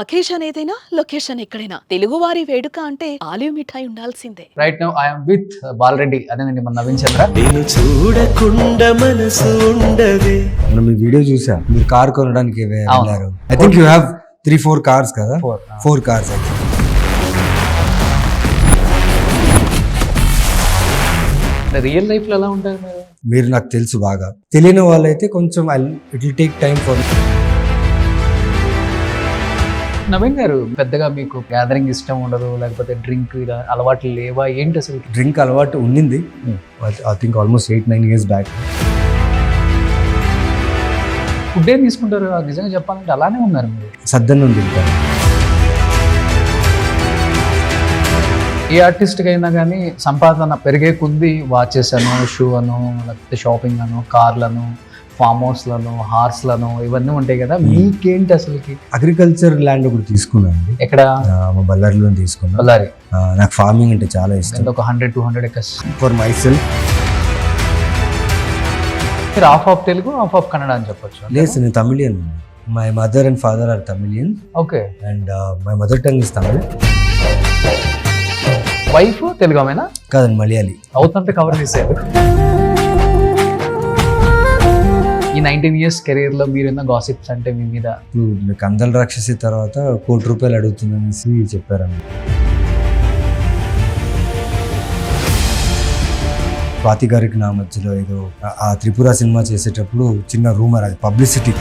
Occasion ఏదైనా location ఎక్కడైనా తెలుగువారి వేడుక అంటే ఆలివ్ మిఠాయి ఉండాల్సిందే. Right now I'm with Balareddy అదేనండి మన నవీన్ చంద్ర. నేను చూడకుండా మనసు ఉండదే. మనం ఈ వీడియో చూసా మీరు కార్ కొనడానికి అవును. వెళ్ళారు. I think you have 3-4 cars కదా. 4 కార్స్ అయితే రియల్ లైఫ్ లో ఎలా ఉంటారు మీరు నాకు తెలుసు బాగా. తెలియని వాళ్ళైతే కొంచెం it will take time for. Naveen గారు పెద్దగా మీకు గ్యాదరింగ్ ఇష్టం ఉండదు, లేకపోతే డ్రింక్ అలవాట్లు లేవా ఏంటి అసలు? డ్రింక్ అలవాటు ఉండింది I think almost 8-9 years back. Food ఏం తీసుకుంటారు నిజంగా చెప్పాలంటే? అలానే ఉన్నారు మీరు. సద్దన్నం తింటాను. ఏ ఆర్టిస్ట్కి అయినా కానీ సంపాదన పెరిగే కొద్ది వాచెస్ అను, షూ అను, లేకపోతే షాపింగ్ అను, కార్లను, ఫామ్ హౌస్లను, హార్స్లను ఇవన్నీ ఉంటాయి కదా. మీకేంటి అసలుకి? అగ్రికల్చర్ ల్యాండ్ ఒకటి తీసుకున్నాను. ఎక్కడ? మా బళ్ళారిలో తీసుకున్నాను. బళ్ళారి. నాకు ఫార్మింగ్ అంటే చాలా ఇష్టం. ఒక 100-200 ఎకర్స్ ఫర్ మై సెల్ఫ్. మీరు హాఫ్ తెలుగు హాఫ్ కన్నడ అని చెప్పొచ్చు. లేదు, నేను Tamilian. My mother and father are Tamilian. Okay. And my mother tongue is Tamil. Wife Telugu ఆమెనా? కాదండి, మలయాళీ. అవుతుంటే కవర్ చేశారు. ఈ 19 years కెరీర్ లో మీరు ఎన్నో గాసిప్స్ అంటే మీ మీద? మీకు అందల రాక్షసి తర్వాత ₹1 కోటి అడుగుతుందనేసి చెప్పారన్న. స్వాతి గారికి నా మధ్యలో ఏదో ఆ త్రిపుర సినిమా చేసేటప్పుడు చిన్న రూమర్, అది publicity.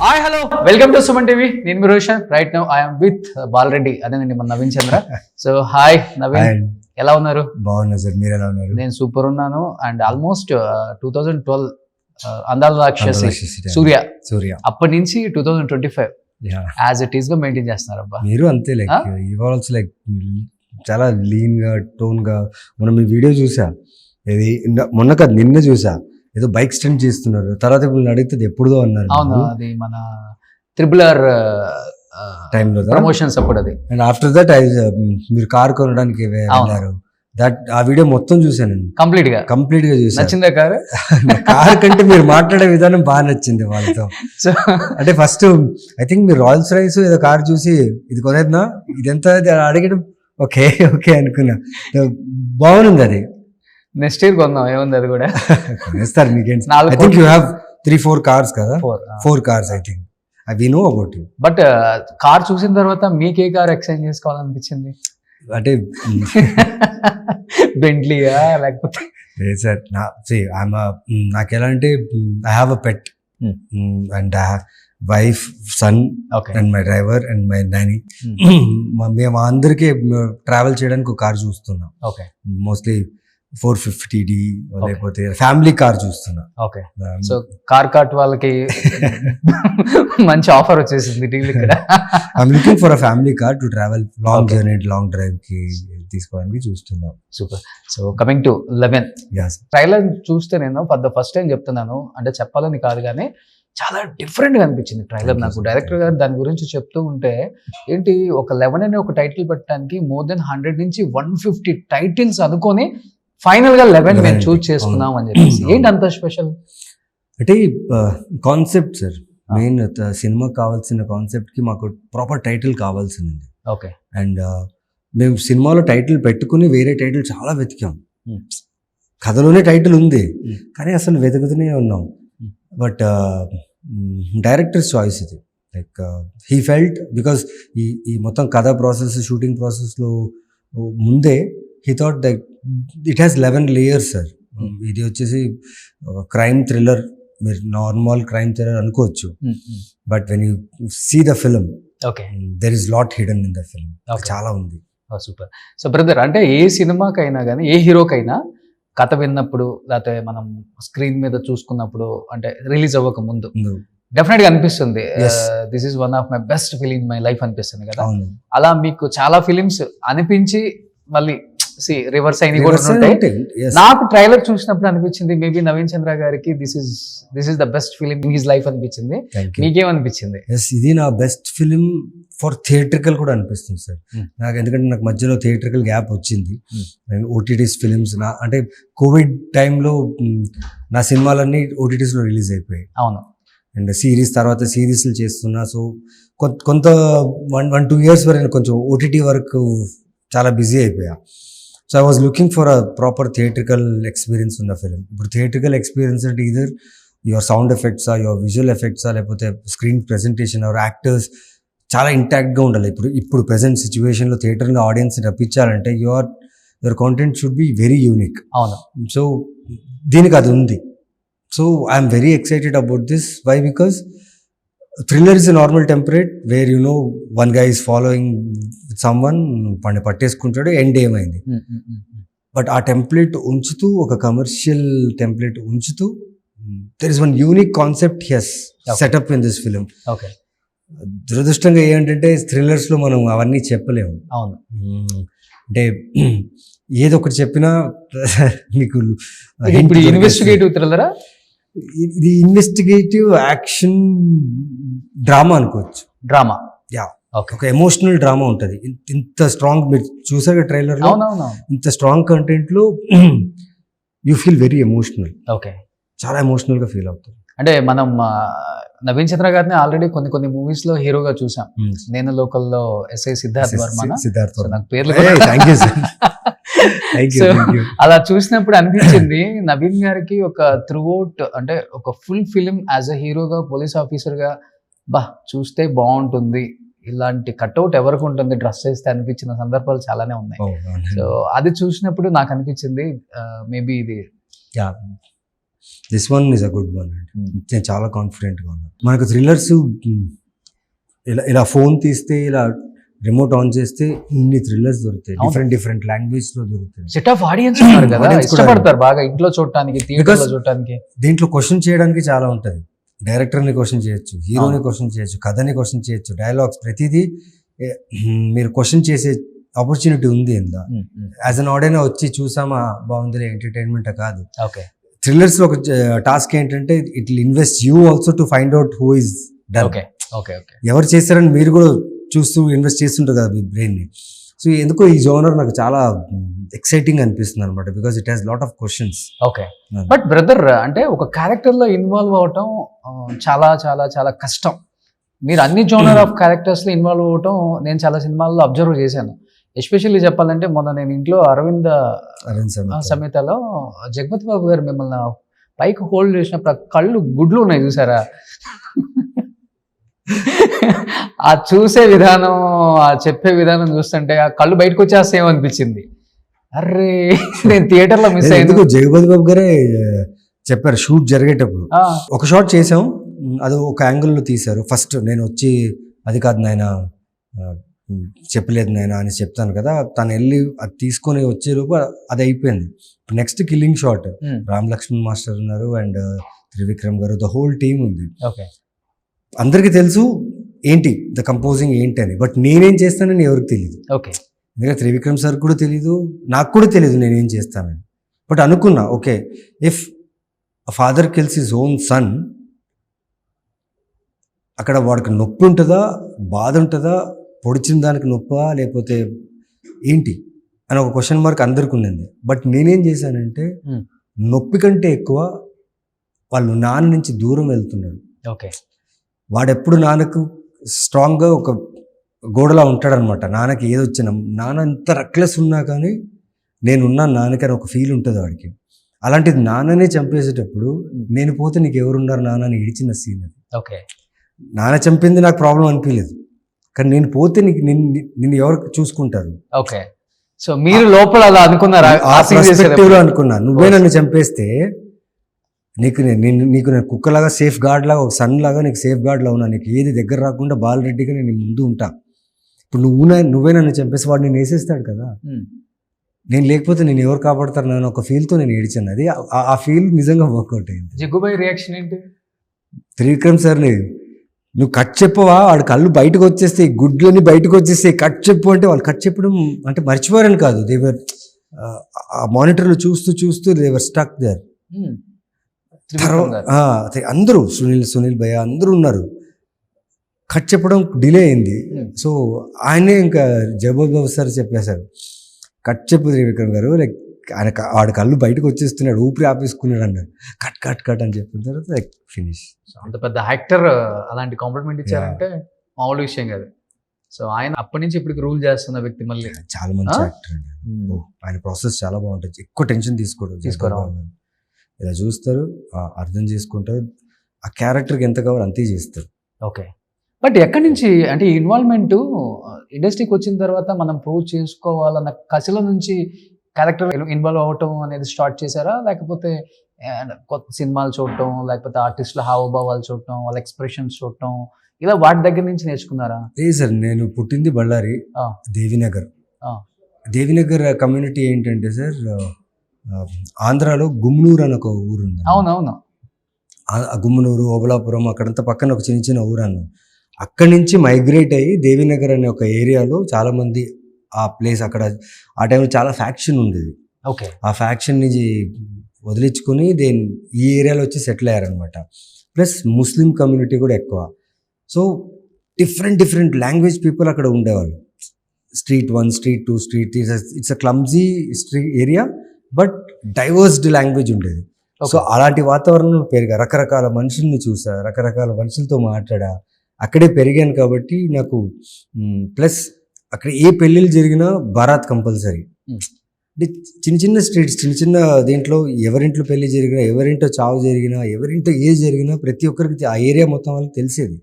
Hi hello, welcome to Suman TV. నేను మీ Roshan. Right now I'm with Balareddy అదేనండి మన నవీన్ చంద్ర. సో హాయ్ నవీన్, ఎలా ఉన్నారు? బాగున్నా సార్, మీరు ఎలా ఉన్నారు? నేను సూపర్ ఉన్నాను. అండ్ ఆల్మోస్ట్ 2012 అందాల రాక్షసి సూర్య అప్పటి నుంచి 2025 యాజ్ ఇట్ ఈస్ గా మెయింటైన్ చేస్తున్నారు. అబ్బా మీరు అంతే, లైక్ ఇవాల్స్ లైక్ చాలా లీన్ గా, టోన్ గా. మనం ఈ వీడియో చూసా, ఇది మొన్న కాదు నిన్న చూసా, ఏదో బైక్ స్టంట్ చేస్తున్నారు. తర్వాత ఇప్పుడు అడిగితే ఎప్పుడుదో అన్నారు. అవును, అది మన RRR టైంలో ప్రమోషన్స్ అప్పుడు అది. అండ్ ఆఫ్టర్ దట్ మీరు కార్ కొనడానికి వెళ్ళారు. ఆ వీడియో మొత్తం చూసాను, కంప్లీట్ గా చూసాను. నచ్చిందా కార్? కార్ కంటే మీరు మాట్లాడే విధానం బాగా నచ్చింది వాళ్ళతో. సో అంటే ఫస్ట్ ఐ థింక్ మీరు రాయల్స్ రైస్ ఏదో కార్ చూసి ఇది కొనేద్దా, ఇదెంత అడిగడం, ఓకే ఓకే అనుకున్నా. బాగుంది అది. నెక్స్ట్ ఇయర్ కొందాం, ఏముంది అది కూడా కొనేస్తారు. మీకేంటి? I 4 think you have 3-4 cars కదా. 4 cars I think. I know about you. But car చూసిన తర్వాత మీకు ఏ కార్ ఎక్స్చేంజ్ చేసుకోవాలనిపించింది? అంటే బెంట్లీయా లేకపోతే? లేదు సార్, నాకు ఎలా అంటే I have a pet and wife, son and my driver and my nanny. మేము అందరికీ ట్రావెల్ చేయడానికి ఒక కార్ చూస్తున్నాం. ఓకే. మోస్ట్లీ 450D లేకపోతే ఫ్యామిలీ కార్ చూస్తున్నా. ఓకే. సో కార్ వాళ్ళకి మంచి ఆఫర్ వచ్చేసింది డీల్ ఇక్కడ. I'm looking for a family car to travel long journey, long drive కి తీసుకోవడానికి చూస్తున్నాం. Super. So coming to 11 trailer చూస్తే నేను ఫస్ట్ టైం చెప్తున్నాను, అంటే చెప్పాలని కాదు కానీ చాలా డిఫరెంట్ గా అనిపించింది ట్రైలర్ నాకు. డైరెక్టర్ గారు దాని గురించి చెప్తూ ఉంటే ఏంటి, ఒక 11 అనే ఒక టైటిల్ పెట్టడానికి మోర్ దెన్ 100 నుంచి 150 టైటిల్స్ అనుకొని ఫైనల్ గా 11 మేము చూస్ చేసుకున్నాం అని చెప్పేసి. ఏంటి అంత స్పెషల్? అంటే కాన్సెప్ట్ సార్, మెయిన్ సినిమాకి కావాల్సిన కాన్సెప్ట్ కి మాకు ప్రాపర్ టైటిల్ కావాల్సింది. ఓకే. అండ్ మేము సినిమాలో టైటిల్ పెట్టుకుని వేరే టైటిల్ చాలా వెతికాం. కథలోనే టైటిల్ ఉంది కానీ అసలు వెతుకుతూనే ఉన్నాం. బట్ డైరెక్టర్స్ చాయిస్ ఇది. లైక్ హీ ఫెల్ట్ బికాస్ ఈ మొత్తం కథ ప్రాసెస్, షూటింగ్ ప్రాసెస్లో ముందే he thought that it has 11 layers sir. ఇది వచ్చేసి క్రైమ్ థ్రిల్లర్, మీరు నార్మల్ క్రైమ్ థ్రిల్లర్ అనుకోవచ్చు. But when you see the film, okay, there is lot hidden in the film. చాలా ఉంది. సూపర్. సో బ్రదర్, అంటే ఏ సినిమాకైనా కానీ ఏ హీరోకైనా కథ విన్నప్పుడు లేకపోతే మనం స్క్రీన్ మీద చూసుకున్నప్పుడు, అంటే రిలీజ్ అవ్వక ముందు డెఫినెట్ గా అనిపిస్తుంది this is one of my best film in my life అనిపిస్తుంది కదా. అలా మీకు చాలా ఫిలిమ్స్ అనిపించి మళ్ళీ రివర్స్ అయినవి కూడా ఉంటాయి. నాకు ట్రైలర్ చూసినప్పుడు అనిపించింది మేబీ నవీన్ చంద్ర గారికి this is the best film in his life అనిపించింది. మీకేమనిపించింది? ఇది నా బెస్ట్ ఫిలిం ఫర్ థియేట్రికల్ కూడా అనిపిస్తుంది సార్ నాకు, ఎందుకంటే నాకు మధ్యలో థియేట్రికల్ గ్యాప్ వచ్చింది. నేను ఓటీటీస్ ఫిలిమ్స్ అంటే కోవిడ్ టైంలో నా సినిమాలన్నీ ఓటీటీస్లో రిలీజ్ అయిపోయాయి. అవును. అండ్ సిరీస్ తర్వాత సిరీస్లు చేస్తున్నా. సో కొంత 1-2 years వరకు కొంచెం ఓటీటీ వరకు చాలా బిజీ అయిపోయా. So I was looking for a proper theatrical experience ఉన్న ఫిలిం. ఇప్పుడు థియేట్రికల్ ఎక్స్పీరియన్స్ అంటే ఇదర్ యువర్ సౌండ్ ఎఫెక్ట్సా, యువర్ విజువల్ ఎఫెక్ట్సా, లేకపోతే స్క్రీన్ ప్రెజెంటేషన్, అవర్ యాక్టర్స్ చాలా ఇంటాక్ట్గా ఉండాలి. ఇప్పుడు ప్రెజెంట్ సిచ్యువేషన్లో థియేటర్లో ఆడియన్స్ రప్పించాలంటే your content should be very unique. అవును. సో దీనికి అది ఉంది. So I'm very excited about this. Why? Because thriller is a normal template where one guy is following someone, patteskuntaడు, end ఏమైంది. బట్ ఆ టెంప్లెట్ ఉంచుతూ, ఒక కమర్షియల్ టెంప్లెట్ ఉంచుతూ, there is one unique concept he has set up in this film. Okay. దురదృష్టంగా ఏంటంటే థ్రిల్లర్స్లో మనం అవన్నీ చెప్పలేము. అవును. అంటే ఏదో ఒకటి చెప్పినా మీకు ఇప్పుడు ఇన్వెస్టిగేటివ్ థ్రిల్లరా? ఇది ఇన్వెస్టిగేటివ్ యాక్షన్ డ్రామా అనుకోవచ్చు. డ్రామా. యా. ఓకే. ఒక ఎమోషనల్ డ్రామా ఉంటుంది. ఇంత స్ట్రాంగ్, మీరు చూసారు ట్రైలర్ లో, ఇంత స్ట్రాంగ్ కంటెంట్ లో you feel very emotional. Okay. చాలా ఎమోషనల్ గా ఫీల్ అవుతుంది. అంటే మనం నవీన్ చంద్ర గారిని ఆల్రెడీ కొన్ని మూవీస్ లో హీరోగా చూసాం. నేను లోకల్లో ఎస్ఐ సిద్ధార్థ్ వర్మ. నాకు పేర్లు అలా చూసినప్పుడు అనిపించింది నవీన్ గారికి ఒక త్రూఅవుట్, అంటే ఒక ఫుల్ ఫిలిం యాజ్ అ హీరోగా, పోలీస్ ఆఫీసర్ గా చూస్తే బాగుంటుంది, ఇలాంటి కట్అవుట్ ఎవరికి ఉంటుంది డ్రెస్ వేస్తే అనిపించిన సందర్భాలు చాలానే ఉన్నాయి. సో అది చూసినప్పుడు నాకు అనిపించింది మేబీ ఇది this one is a good one. నేను చాలా కాన్ఫిడెంట్గా ఉన్నాను. మనకు థ్రిల్లర్స్ ఇలా ఫోన్ తీస్తే, ఇలా రిమోట్ ఆన్ చేస్తే ఇన్ని థ్రిల్లర్స్ దొరుకుతాయి, డిఫరెంట్ లాంగ్వేజ్ లో దొరుకుతాయి. సెట్ ఆఫ్ ఆడియన్స్ ఉన్నారు కదా, ఇష్టపడతారు బాగా ఇంట్లో చూడటానికి, థియేటర్లో చూడటానికి. దీంట్లో క్వశ్చన్ చేయడానికి చాలా ఉంటుంది. డైరెక్టర్ని క్వశ్చన్ చేయొచ్చు, హీరోని క్వశ్చన్ చేయొచ్చు, కథని క్వశ్చన్ చేయొచ్చు, డైలాగ్స్ ప్రతిదీ మీరు క్వశ్చన్ చేసే ఆపర్చునిటీ ఉంది. ఇందా యాజ్ అన్ ఆడియన్స్ వచ్చి చూసామా బాగుంది ఎంటర్టైన్మెంట్ కాదు. ఓకే. థ్రిల్లర్స్ లో ఒక టాస్క్ ఏంటంటే it will invest you also to find out who is done. ఎవరు చేశారని మీరు కూడా చూస్తూ ఇన్వెస్ట్ చేస్తుంటారు కదా మీ బ్రెయిన్ ని. సో ఎందుకో ఈ జోనర్ నాకు చాలా ఎక్సైటింగ్ అనిపిస్తుంది అనమాట, because it has lot of questions. Okay. But brother, అంటే ఒక క్యారెక్టర్ లో ఇన్వాల్వ్ అవటం చాలా చాలా చాలా కష్టం. మీరు అన్ని జోనర్ ఆఫ్ క్యారెక్టర్స్ లో ఇన్వాల్వ్ అవటం నేను చాలా సినిమాల్లో అబ్జర్వ్ చేశాను. ఎస్పెషల్లీ చెప్పాలంటే మొన్న నేను ఇంట్లో అరవింద్ సమేతలో జగపతి బాబు గారు మిమ్మల్ని పైకి హోల్డ్ చేసినప్పుడు ఆ కళ్ళు గుడ్లు ఉన్నాయి చూసారా? ఆ చూసే విధానం, ఆ చెప్పే విధానం చూస్తుంటే ఆ కళ్ళు బయటకు వచ్చేస్తేమో అనిపించింది. అరే నేను థియేటర్లో మిస్ అయ్యేందుకు. జగపతి బాబు గారే చెప్పారు షూట్ జరిగేటప్పుడు ఒక షాట్ చేసాం, అది ఒక యాంగిల్లో తీశారు. ఫస్ట్ నేను వచ్చి అది కాదు నాయన, చెప్పలేదు నాయన అని చెప్తాను కదా, తను వెళ్ళి అది తీసుకొని వచ్చేలోపు అది అయిపోయింది. Next killing shot Ram Lakshman master ఉన్నారు అండ్ త్రివిక్రమ్ గారు, ద హోల్ టీమ్ ఉంది. అందరికీ తెలుసు ఏంటి ద కంపోజింగ్ ఏంటి అని, బట్ నేనేం చేస్తానని ఎవరికి తెలియదు. ఎందుకంటే త్రివిక్రమ్ సార్ కూడా తెలీదు, నాకు కూడా తెలియదు నేనేం చేస్తానని. బట్ అనుకున్నా, okay, if father kills his own son, అక్కడ వాడికి నొప్పి ఉంటుందా, బాధ ఉంటుందా, పొడిచిన దానికి నొప్పా లేకపోతే ఏంటి అని ఒక క్వశ్చన్ మార్క్ అందరికి ఉన్నది. బట్ నేనేం చేశానంటే నొప్పి కంటే ఎక్కువ వాళ్ళు నాన్న నుంచి దూరం వెళ్తున్నాడు. వాడెప్పుడు నాన్నకు స్ట్రాంగ్గా ఒక గోడలా ఉంటాడనమాట. నాన్నకి ఏది వచ్చినా, నాన్న ఎంత రెక్లెస్ ఉన్నా కానీ నేనున్నాను నాన్నకి అని ఒక ఫీల్ ఉంటుంది వాడికి. అలాంటిది నాన్ననే చంపేసేటప్పుడు నేను పోతే నీకు ఎవరున్నారు నాన్న అని ఏడిచిన సీన్ అది. నాన్న చంపింది నాకు ప్రాబ్లం అనిపించలేదు, కానీ నేను పోతే నిన్ను ఎవరు చూసుకుంటారు. ఓకే. సో మీరు లోపల అలా అనుకున్నారా? ఆ పర్స్పెక్టివ్లో అనుకున్నా. నువ్వే నన్ను చంపేస్తే నీకు నేను కుక్కలాగా సేఫ్ గార్డ్ లాగా, ఒక సన్ లాగా నీకు సేఫ్ గార్డ్ లా ఉన్నా, నీకు ఏది దగ్గర రాకుండా బాలరెడ్డిగా నేను ముందు ఉంటా. ఇప్పుడు నువ్వే నన్ను చంపేసి వాడు నేను వేసేస్తాడు కదా, నేను లేకపోతే నేను ఎవరు కాపాడతారు నన్ను ఒక ఫీల్తో నేను ఏడిచాను. అది ఆ ఫీల్ నిజంగా వర్కౌట్ అయింది. జగ్గుబాయ్ రియాక్షన్ ఏంటి? త్రివిక్రమ్ సార్ని నువ్వు కట్ చెప్పవా, వాడు కళ్ళు బయటకు వచ్చేస్తే, గుడ్లన్నీ బయటకు వచ్చేస్తే కట్ చెప్పు అంటే, వాళ్ళు కట్ చెప్పడం అంటే మర్చిపోయారని కాదు, దేవర్ ఆ మానిటర్లో చూస్తూ దేవర్ స్టక్ దేర్. అందరూ సునీల్ భయ్య అందరూ ఉన్నారు. కట్ చెప్పడం డిలే అయింది. సో ఆయనే ఇంకా జబర్బాబు సార్ చెప్పేశారు, కట్ చెప్పు త్రివిక్రమ్ గారు, లైక్ ఆయన వాడి కళ్ళు బయటకు వచ్చేస్తున్నాడు, ఊపిరి ఆపేసుకున్నాడు అన్నారు. కట్ అని చెప్పిన తర్వాత లైక్ ఫినిష్. అంత పెద్ద యాక్టర్ అలాంటి కాంప్లిమెంట్ ఇచ్చారంటే మామూలు విషయం కాదు. సో ఆయన అప్పటి నుంచి ఇప్పటికి రూల్ చేస్తున్న వ్యక్తి మళ్ళీ చాలా మంచి యాక్టర్ అండి. ఆయన ప్రాసెస్ చాలా బాగుంటుంది, ఎక్కువ టెన్షన్ తీసుకోరా ఇలా చూస్తారు, అర్థం చేసుకుంటారు, ఆ క్యారెక్టర్కి ఎంత కావాలో అంతే చేస్తారు. ఓకే, బట్ ఎక్కడి నుంచి అంటే ఈ ఇన్వాల్వ్మెంట్ ఇండస్ట్రీకి వచ్చిన తర్వాత మనం ప్రూవ్ చేసుకోవాలన్న కసిల నుంచి క్యారెక్టర్ ఇన్వాల్వ్ అవ్వటం అనేది స్టార్ట్ చేశారా, లేకపోతే కొత్త సినిమాలు చూడటం, లేకపోతే ఆర్టిస్టుల హావభావాలు చూడటం, వాళ్ళ ఎక్స్ప్రెషన్స్ చూడటం, ఇలా వాటి దగ్గర నుంచి నేర్చుకున్నారా? లేదు సార్, నేను పుట్టింది బళ్ళారి, దేవినగర్ కమ్యూనిటీ ఏంటంటే సార్, ఆంధ్రాలో గుమ్నూరు అని ఒక ఊరు ఉంది. అవునవును, గుమ్మనూరు, ఓబలాపురం అక్కడంతా పక్కన ఒక చిన్న ఊరు అన్న. అక్కడి నుంచి మైగ్రేట్ అయ్యి దేవినగర్ అనే ఒక ఏరియాలో చాలామంది ఆ ప్లేస్, అక్కడ ఆ టైంలో చాలా ఫ్యాక్షన్ ఉండేది. ఓకే, ఆ ఫ్యాక్షన్ నుంచి వదిలించుకొని ఈ ఏరియాలో వచ్చి సెటిల్ అయ్యారనమాట. ప్లస్ ముస్లిం కమ్యూనిటీ కూడా ఎక్కువ. సో డిఫరెంట్ లాంగ్వేజ్ పీపుల్ అక్కడ ఉండేవాళ్ళు. Street 1, street 2, street 3, it's a clumsy street area, but divorced language ఉండేది. సో అలాంటి వాతావరణంలో పెరిగా, రకరకాల మనుషుల్ని చూసా, రకరకాల మనుషులతో మాట్లాడా, అక్కడే పెరిగాను. కాబట్టి నాకు ప్లస్ అక్కడ ఏ పెళ్ళిళ్ళు జరిగినా బారాత్ కంపల్సరీ. అంటే చిన్న స్ట్రీట్స్, చిన్న దీంట్లో ఎవరింట్లో పెళ్లి జరిగినా, ఎవరింటో చావు జరిగినా, ఎవరింటో ఏ జరిగినా ప్రతి ఒక్కరికి ఆ ఏరియా మొత్తం వాళ్ళకి తెలిసేది.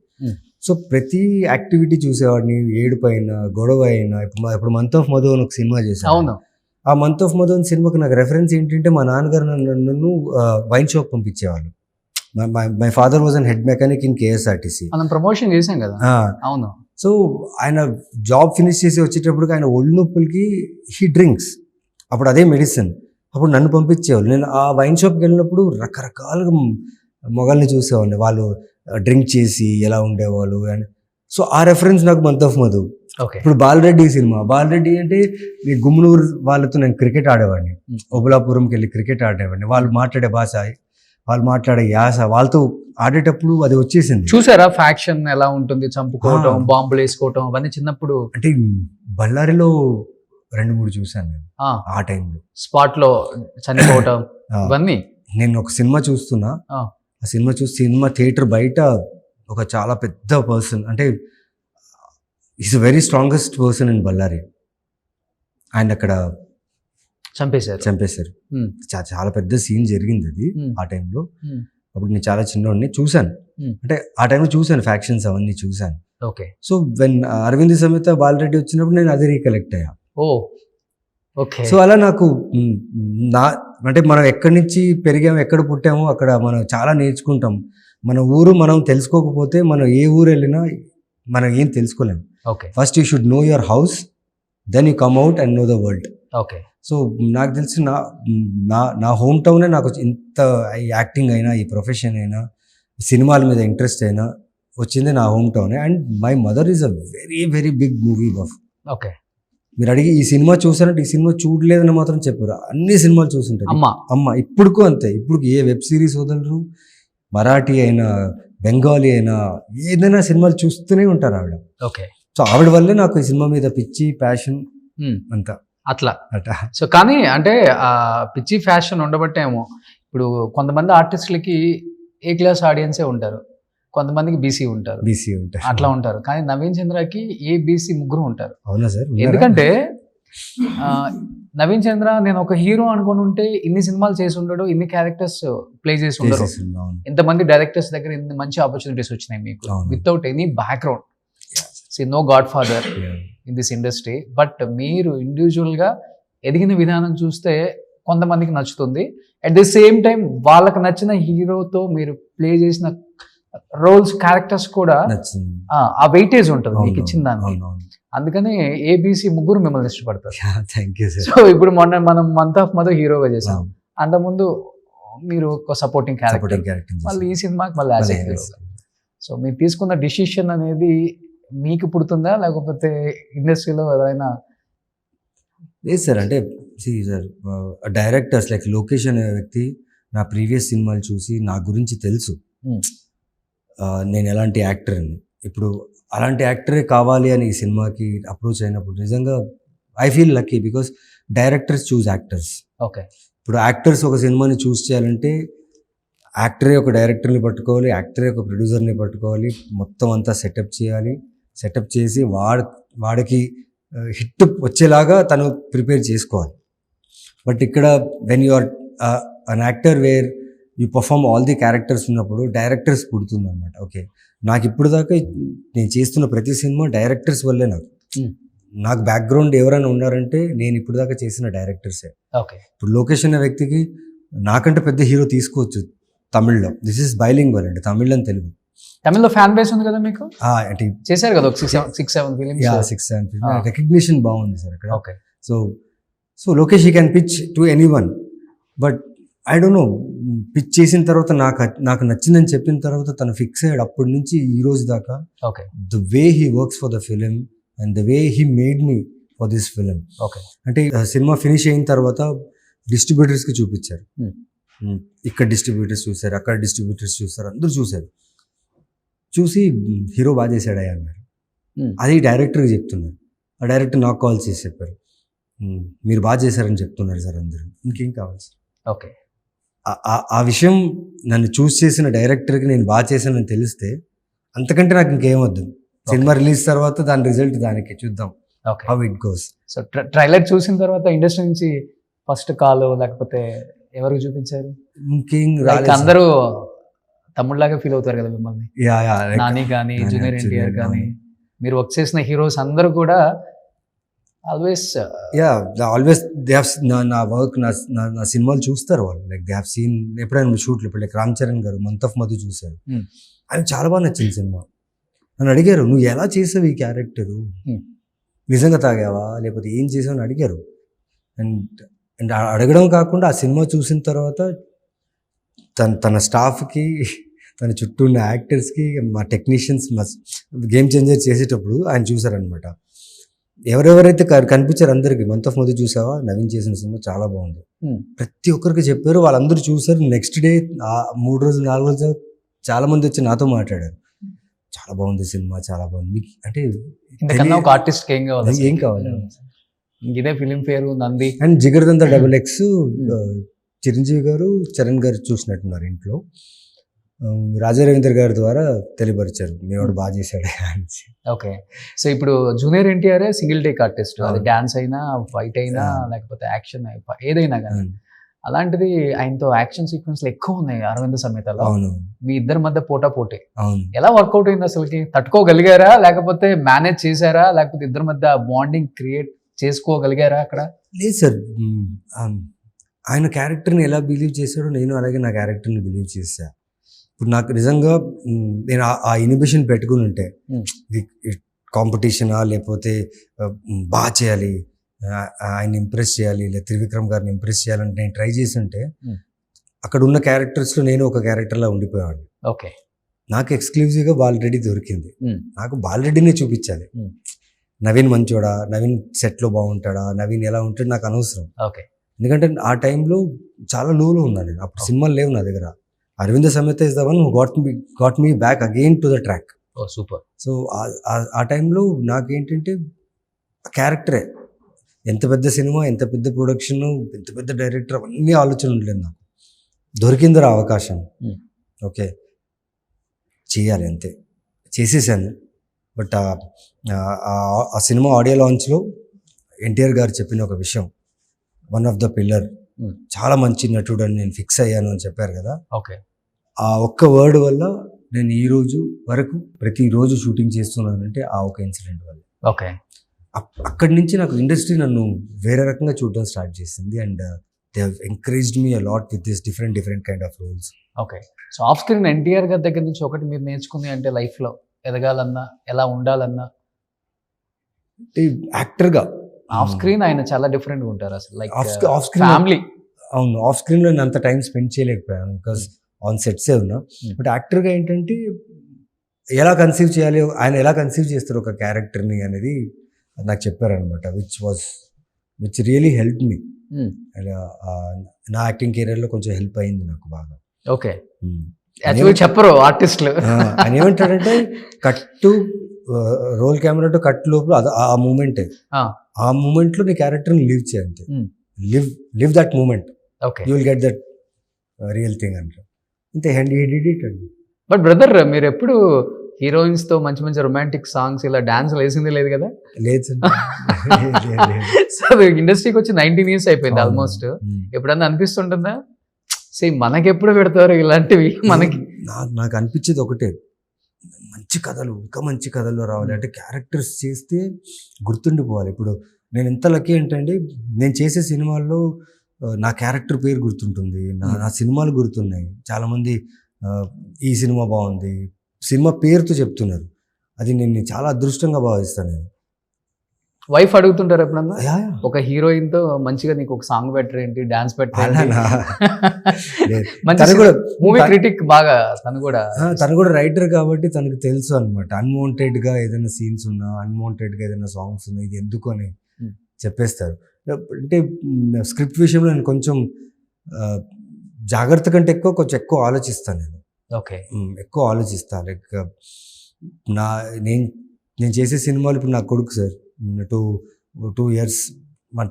సో ప్రతి యాక్టివిటీ చూసేవాడిని, ఏడుపు అయినా, గొడవ అయినా. ఇప్పుడు మంత్ ఆఫ్ మధు అని ఒక సినిమా చేశాను. అవును, ఆ మంత్ ఆఫ్ మధు అని సినిమాకి నాకు రెఫరెన్స్ ఏంటంటే, మా నాన్నగారు నన్ను వైన్ షాప్ పంపించేవాళ్ళు. My father was an head mechanic in KSRTC. మనం ప్రమోషన్ చేసాం కదా. అవును. సో ఆయన జాబ్ ఫినిష్ చేసి వచ్చేటప్పటికి ఆయన ఒళ్ళు నొప్పులకి హీ డ్రింక్స్, అప్పుడు అదే మెడిసిన్. అప్పుడు నన్ను పంపించేవాళ్ళు. నేను ఆ వైన్ షాప్కి వెళ్ళినప్పుడు రకరకాలుగా మొగల్ని చూసేవాడిని, వాళ్ళు డ్రింక్ చేసి ఎలా ఉండేవాళ్ళు. అండ్ సో ఆ రెఫరెన్స్ నాకు మంత్ ఆఫ్ మధు. ఇప్పుడు బాలరెడ్డి సినిమా, బాలరెడ్డి అంటే ఈ గుమ్మనూరు వాళ్ళతో నేను క్రికెట్ ఆడేవాడిని, ఓబలాపురంకి వెళ్ళి క్రికెట్ ఆడేవాడిని. వాళ్ళు మాట్లాడే భాష, వాళ్ళు మాట్లాడే యాస, వాళ్ళతో ఆడేటప్పుడు అది వచ్చేసింది. చూసారా ఫ్యాక్షన్ ఎలా ఉంటుంది, చంపుకోవటం, బాంబులు వేసుకోవటం, అవన్నీ చిన్నప్పుడు అంటే బళ్ళారిలో 2-3 చూసాను నేను ఆ టైంలో. స్పాట్ లో చనిపోవటం ఇవన్నీ. నేను ఒక సినిమా చూస్తున్నా, ఆ సినిమా సినిమా థియేటర్ బయట ఒక చాలా పెద్ద పర్సన్, అంటే is a very strongest person in Ballari, ఆయన అక్కడ చంపేశారు. చాలా పెద్ద సీన్ జరిగింది అది ఆ టైంలో. అప్పుడు నేను చాలా చిన్నవాడిని, చూశాను. అంటే ఆ టైంలో చూశాను ఫ్యాక్షన్స్ అవన్నీ చూశాను. ఓకే. సో వెన్ అరవింద్ సమేత బాలరెడ్డి వచ్చినప్పుడు నేను అదే రీకలెక్ట్ అయ్యా. ఓకే. సో అలా నాకు అంటే మనం ఎక్కడి నుంచి పెరిగామో, ఎక్కడ పుట్టామో అక్కడ మనం చాలా నేర్చుకుంటాం. మన ఊరు మనం తెలుసుకోకపోతే మనం ఏ ఊరు వెళ్ళినా మనం ఏం తెలుసుకోలేము. First you should know your house, then you come out and know the world. Okay. So నాకు తెలిసి నా హోమ్ టౌనే నాకు ఇంత యాక్టింగ్ అయినా, ఈ ప్రొఫెషన్ అయినా, సినిమాల మీద ఇంట్రెస్ట్ అయినా వచ్చింది నా హోమ్ టౌనే. And my mother is a very big movie buff. Okay. మీరు అడిగి ఈ సినిమా చూసారంటే, ఈ సినిమా చూడలేదని మాత్రం చెప్పారు. అన్ని సినిమాలు చూసుంటారు అమ్మ. ఇప్పుడుకు అంతే, ఇప్పుడు ఏ వెబ్ సిరీస్ వదలరు, మరాఠీ అయినా, బెంగాలీ అయినా, ఏదైనా సినిమాలు చూస్తూనే ఉంటారు ఆవిడ. ఓకే. సో ఆవిడ వల్లే నాకు ఈ సినిమా మీద పిచ్చి, ప్యాషన్ అంతా అట్లా. సో కానీ అంటే ఆ పిచ్చి ఫ్యాషన్ ఉండబట్టేమో ఇప్పుడు కొంతమంది ఆర్టిస్టులకి ఏ క్లాస్ ఆడియన్సే ఉంటారు, కొంతమందికి బీసీ ఉంటారు, అట్లా ఉంటారు. కానీ నవీన్ చంద్రకి ఏ బీసీ ముగ్గురు ఉంటారు. అవునా సార్? ఎందుకంటే నవీన్ చంద్ర నేను ఒక హీరో అనుకుని ఉంటే ఇన్ని సినిమాలు చేసి ఉండడు, ఇన్ని క్యారెక్టర్స్ ప్లే చేసి ఉండరు. ఇంతమంది డైరెక్టర్స్ దగ్గర ఇన్ని మంచి ఆపర్చునిటీస్ వచ్చినాయి మీకు without any background. No godfather in this industry. But మీరు ఇండివిజువల్గా ఎదిగిన విధానం చూస్తే కొంతమందికి నచ్చుతుంది. అట్ ది సేమ్ టైం వాళ్ళకి నచ్చిన హీరోతో మీరు ప్లే చేసిన రోల్స్, క్యారెక్టర్స్ కూడా ఆ వెయిటేజ్ ఉంటుంది మీకు ఇచ్చిన దానికి. అందుకని ఏబిసి ముగ్గురు మిమ్మల్ని ఇష్టపడతారు. సో ఇప్పుడు మనం మంత్ ఆఫ్ మధు హీరోగా చేసాం, అంతకుముందు మీరు ఒక సపోర్టింగ్ క్యారెక్టర్, మళ్ళీ ఈ సినిమాకి మళ్ళీ యాజ్ ఏ హీరో. సో మీరు తీసుకున్న డిసిషన్ అనేది మీకు పుడుతుందా, లేకపోతే ఇండస్ట్రీలో ఎవరైనా? లేదు సార్, అంటే సార్ డైరెక్టర్స్ లైక్ లోకేష్ అనే వ్యక్తి నా ప్రీవియస్ సినిమాలు చూసి నా గురించి తెలుసు. Hmm. నేను ఎలాంటి యాక్టర్ని, ఇప్పుడు అలాంటి యాక్టరే కావాలి అని ఈ సినిమాకి అప్రోచ్ అయినప్పుడు నిజంగా I feel lucky because directors choose actors. Okay. ఇప్పుడు యాక్టర్స్ ఒక సినిమాని చూస్ చేయాలంటే యాక్టరే ఒక డైరెక్టర్ని పట్టుకోవాలి, యాక్టరే ఒక ప్రొడ్యూసర్ని పట్టుకోవాలి, మొత్తం అంతా సెటప్ చేయాలి. సెటప్ చేసి వాడికి హిట్ వచ్చేలాగా తను ప్రిపేర్ చేసుకోవాలి. బట్ ఇక్కడ when you are an actor where you perform all the characters ఉన్నప్పుడు డైరెక్టర్స్ పుడుతుంది అనమాట. ఓకే, నాకు ఇప్పుడు దాకా నేను చేస్తున్న ప్రతి సినిమా డైరెక్టర్స్ వల్లే. నాకు బ్యాక్గ్రౌండ్ ఎవరైనా ఉన్నారంటే నేను ఇప్పుడు దాకా చేసిన డైరెక్టర్సే. ఓకే. ఇప్పుడు లోకేష్ అనే వ్యక్తికి నాకంటే పెద్ద హీరో తీసుకోవచ్చు తమిళ్లో. దిస్ ఇస్ బైలింగ్వల్ అండి, తమిళ్ అని తెలుగు. తమిళ్లో ఫ్యాన్ బేస్ ఉంది కదా మీకు, అంటే చేశారు కదా ఒక 6-7 ఫిలిమ్స్. 6-7 ఫిల్మ్స్ రికగ్నిషన్ బాగుంది సార్ అక్కడ. Okay. So Lokesh he can pitch to anyone, but I don't know, pitch చేసిన తర్వాత నాకు నచ్చిందని చెప్పిన తర్వాత తను ఫిక్స్ అయ్యాడు. అప్పటి నుంచి ఈ రోజు దాకా okay. The way he works for the film and the way he made me for this film. Okay. అంటే సినిమా ఫినిష్ అయిన తర్వాత డిస్ట్రిబ్యూటర్స్కి చూపించారు. ఇక్కడ డిస్ట్రిబ్యూటర్స్ చూశారు, అక్కడ డిస్ట్రిబ్యూటర్స్ చూశారు, అందరూ చూశారు. చూసి హీరో బాగా చేశాడయ్యా అన్నారు. అది డైరెక్టర్కి చెప్తున్నారు. ఆ డైరెక్టర్ నాకు కాల్ చేసి చెప్పారు, మీరు బాగా చేశారని చెప్తున్నారు సార్ అందరూ, ఇంకేం కావాలి సార్. ఓకే. ఆ విషయం నన్ను చూస్ చేసిన డైరెక్టర్కి నేను బాగా చేశానని తెలిస్తే అంతకంటే నాకు ఇంకేం వద్దు. సినిమా రిలీజ్ తర్వాత దాని రిజల్ట్ దానికి చూద్దాం, okay, how it goes. So trailer చూసిన తర్వాత ఇండస్ట్రీ నుంచి ఫస్ట్ కాల్ లేకపోతే ఎవరికి చూపించారు? ఇంకేం Like రాలేదు. అందరూ తమ్ముళ్ళలాగా ఫీల్ అవుతారు కదా మిమ్మల్ని, like నాని కానీ నాని, జూనియర్ జూనియర్ ఎన్టీఆర్ కానీ, కానీ. మీరు వర్క్ చేసిన హీరోస్ అందరూ కూడా ఆల్వేస్ ఆల్వేస్ దే హ్యావ్ నా వర్క్ నా సినిమాలు చూస్తారు వాళ్ళు. లైక్ దే హ్యావ్ సీన్ ఎప్పుడైనా షూట్లు. ఇప్పుడు లైక్ రామ్ చరణ్ గారు మంత్ ఆఫ్ మధు చూశారు, ఆయన చాలా బాగా నచ్చింది సినిమా. నన్ను అడిగారు, నువ్వు ఎలా చేసావు ఈ క్యారెక్టరు, నిజంగా తాగావా లేకపోతే ఏం చేసావు అని అడిగారు. అండ్ అడగడం కాకుండా ఆ సినిమా చూసిన తర్వాత తన స్టాఫ్కి, తన చుట్టూ ఉన్న యాక్టర్స్కి, మా టెక్నీషియన్స్, మా గేమ్ చేంజర్ చేసేటప్పుడు ఆయన చూసారనమాట. ఎవరెవరైతే కనిపించారు అందరికి, మంత్ ఆఫ్ మధు చూసావా, నవీన్ చేసిన సినిమా చాలా బాగుంది, ప్రతి ఒక్కరికి చెప్పారు. వాళ్ళందరూ చూసారు. నెక్స్ట్ డే 3 రోజులు 4 రోజులు చాలా మంది వచ్చి నాతో మాట్లాడారు, చాలా బాగుంది సినిమా, చాలా బాగుంది. మీకు అంటే ఇంతకన్నా ఒక ఆర్టిస్ట్ ఏం కావాలి, ఏం కావాలి. ఇదే Filmfare Nandi and Jigarthanda XX Chiranjeevi garu, Charan గారు చూసినట్టున్నారు ఇంట్లో. రాజా రవీంద్ర గారి ద్వారా తెలియపరిచారు, మేవాడు బాగా చేశాడు అని. ఓకే. సో ఇప్పుడు junior NTR single take artist, అది డాన్స్ అయినా, ఫైట్ అయినా, లేకపోతే యాక్షన్ ఏదైనా కానీ. అలాంటిది ఆయనతో యాక్షన్ సీక్వెన్స్లు ఎక్కువ ఉన్నాయి అరవింద సమేతలో. అవును, మీ ఇద్దరి మధ్య పోటీ అవును. ఎలా వర్కౌట్ అయింది అసలుకి? తట్టుకోగలిగారా, లేకపోతే మేనేజ్ చేశారా, లేకపోతే ఇద్దరి మధ్య బాండింగ్ క్రియేట్ చేసుకోగలిగారా అక్కడ? లేదు సార్, ఆయన క్యారెక్టర్ని ఎలా బిలీవ్ చేశాడో నేను అలాగే నా క్యారెక్టర్ని బిలీవ్ చేశా. ఇప్పుడు నాకు నిజంగా నేను ఆ ఇనిబిషన్ పెట్టుకుని ఉంటే, కాంపిటీషనా లేకపోతే బాగా చేయాలి, ఆయన ఇంప్రెస్ చేయాలి, లేదా త్రివిక్రమ్ గారిని ఇంప్రెస్ చేయాలంటే నేను ట్రై చేసి ఉంటే అక్కడ ఉన్న క్యారెక్టర్స్లో నేను ఒక క్యారెక్టర్లా ఉండిపోయాను. ఓకే. నాకు ఎక్స్క్లూజివ్గా బాలరెడ్డి దొరికింది, నాకు బాలరెడ్డినే చూపించాలి. నవీన్ మంచోడా, నవీన్ సెట్లో బాగుంటాడా, నవీన్ ఎలా ఉంటాడు నాకు అనవసరం. ఓకే. ఎందుకంటే ఆ టైంలో చాలా లోలో ఉన్నాను నేను. అప్పుడు సినిమాలు లేవు నా దగ్గర. Aravinda Sametha is the one who got me back again to the track. Oh super. So ఆ టైంలో నాకేంటంటే క్యారెక్టరే, ఎంత పెద్ద సినిమా, ఎంత పెద్ద ప్రొడక్షన్, ఎంత పెద్ద డైరెక్టర్, అవన్నీ ఆలోచన ఉండలేదు నాకు. దొరికిందిరా అవకాశం, ఓకే చేయాలి అంతే, చేసేసాను. బట్ ఆ సినిమా ఆడియో లాంచ్లో ఎన్టీఆర్ గారు చెప్పిన ఒక విషయం, వన్ ఆఫ్ ద పిల్లర్, చాలా మంచి నటుడు అని నేను ఫిక్స్ అయ్యాను అని చెప్పారు కదా. ఓకే. ఆ ఒక్క వర్డ్ వల్ల నేను ఈ రోజు వరకు ప్రతిరోజు షూటింగ్ చేస్తున్నానంటే ఆ ఒక ఇన్సిడెంట్ వల్ల. ఓకే. అక్కడి నుంచి నాకు ఇండస్ట్రీ నన్ను వేరే రకంగా చూడడం స్టార్ట్ చేసింది. And they have encouraged me a lot with this different kind of roles. Okay. So off screen NTR గారి దగ్గర నుంచి ఒకటి మీరు నేర్చుకుంది అంటే లైఫ్లో ఎదగాలన్నా, ఎలా ఉండాలన్నా, యాక్టర్గా ఆఫ్ స్క్రీన్ ఆయన చాలా డిఫరెంట్గా ఉంటారు అసలు. Like off screen family. అవును, ఆఫ్ స్క్రీన్లో నేను అంత టైం స్పెండ్ చేయలేకపోయాను బికాస్ ఆన్ సెట్సే ఉన్నా. బట్ యాక్టర్గా ఏంటంటే ఎలా కన్సీవ్ చేయాలి, ఆయన ఎలా కన్సీవ్ చేస్తారు ఒక క్యారెక్టర్ని అనేది నాకు చెప్పారనమాట, which really help me. And నా యాక్టింగ్ కెరీర్లో కొంచెం హెల్ప్ అయింది నాకు బాగా. ఓకే, యాక్చువల్లీ చెప్పరు ఆర్టిస్టులు. ఆయన ఏమంటాడంటే కట్టు రోల్ కెమెరా టు కట్ లోపల ఆ మూమెంటే, ఆ మూమెంట్ లో నీ క్యారెక్టర్ని లివ్ చేయంతే, live that moment, okay, you will get that real thing అంటారు అంతే. అండ్ హీ డిడ్ ఇట్ అండి. బట్ బ్రదర్, మీరు ఎప్పుడు హీరోయిన్స్ తో మంచి మంచి రొమాంటిక్ సాంగ్స్ ఇలా డాన్స్ వేసింది లేదు కదా? లేదు సో ఇండస్ట్రీకి వచ్చి 19 years అయిపోయింది ఆల్మోస్ట్. ఎప్పుడన్నా అనిపిస్తుంటుందా సేమ్ మనకెప్పుడు పెడతారు ఇలాంటివి మనకి? నాకు అనిపించేది ఒకటే, మంచి కథలు, ఇంకా మంచి కథల్లో రావాలి అంటే క్యారెక్టర్స్ చేస్తే గుర్తుండిపోవాలి. ఇప్పుడు నేను ఎంత లక్కీ ఏంటంటే నేను చేసే సినిమాల్లో నా క్యారెక్టర్ పేరు గుర్తుంటుంది, నా సినిమాలు గుర్తున్నాయి. చాలామంది ఈ సినిమా బాగుంది, సినిమా పేరుతో చెప్తున్నారు. అది నేను చాలా అదృష్టంగా భావిస్తాను. నేను వైఫ్ అడుగుతుంటారు ఎప్పుడన్నా ఒక హీరోయిన్ తో మంచిగా నీకు ఒక సాంగ్ పెట్టరేంటి, డాన్స్ పెట్టరేంటి? మూవీ క్రిటిక్ బాగా, తను కూడా రైటర్ కాబట్టి తనకు తెలుసు అనమాట. అన్వాంటెడ్ గా ఏదైనా సీన్స్ ఉన్నా, అన్వాంటెడ్ గా ఏదైనా సాంగ్స్ ఉన్నా, ఇది ఎందుకు అని చెప్పేస్తారు. అంటే స్క్రిప్ట్ విషయంలో నేను కొంచెం జాగ్రత్త కంటే కొంచెం ఎక్కువ ఆలోచిస్తాను. నేను ఓకే, ఎక్కువ ఆలోచిస్తాను. లైక్ నేను చేసే సినిమాలు ఇప్పుడు నా కొడుకు సార్ 2 years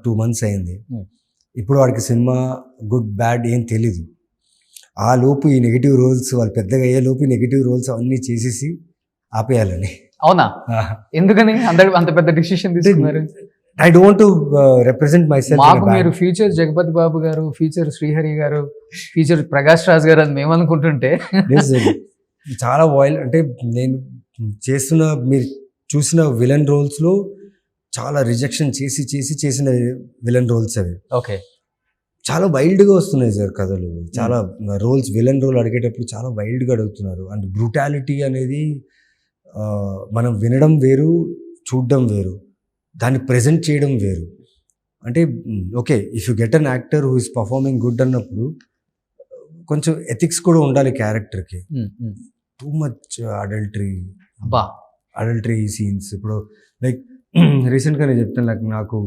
2 months అయింది. ఇప్పుడు వాడికి సినిమా గుడ్ బ్యాడ్ ఏం తెలీదు. ఆ లోపు ఈ నెగిటివ్ రోల్స్, వాళ్ళు పెద్దగా అయ్యే లోపు ఈ నెగిటివ్ రోల్స్ అవన్నీ చేసేసి ఆపేయాలని. అవునా? ఎందుకని అంత పెద్ద డిసిషన్ తీసుకున్నారు? I don't to represent my self. మాకు మీరు ఫ్యూచర్ జగపతి బాబు గారు, ఫ్యూచర్ శ్రీహరి గారు, ఫ్యూచర్ ప్రకాష్ రాజ్ గారు అని మేము అనుకుంటుంటే చాలా వైల్డ్. అంటే నేను చేస్తున్న, మీరు చూసిన విలన్ రోల్స్లో చాలా రిజెక్షన్ చేసిన విలన్ రోల్స్ అవి. ఓకే, చాలా వైల్డ్గా వస్తున్నాయి సార్ కథలు. చాలా రోల్స్, విలన్ రోల్ అడిగేటప్పుడు చాలా వైల్డ్గా అడుగుతున్నారు. అండ్ బ్రూటాలిటీ అనేది మనం వినడం వేరు, చూడడం వేరు, దాన్ని ప్రజెంట్ చేయడం వేరు. అంటే okay, if you get an actor who is performing good అన్నప్పుడు కొంచెం ఎథిక్స్ కూడా ఉండాలి క్యారెక్టర్కి. Too much adultery scenes. ఇప్పుడు లైక్ రీసెంట్గా నేను చెప్తాను, లైక్ నాకు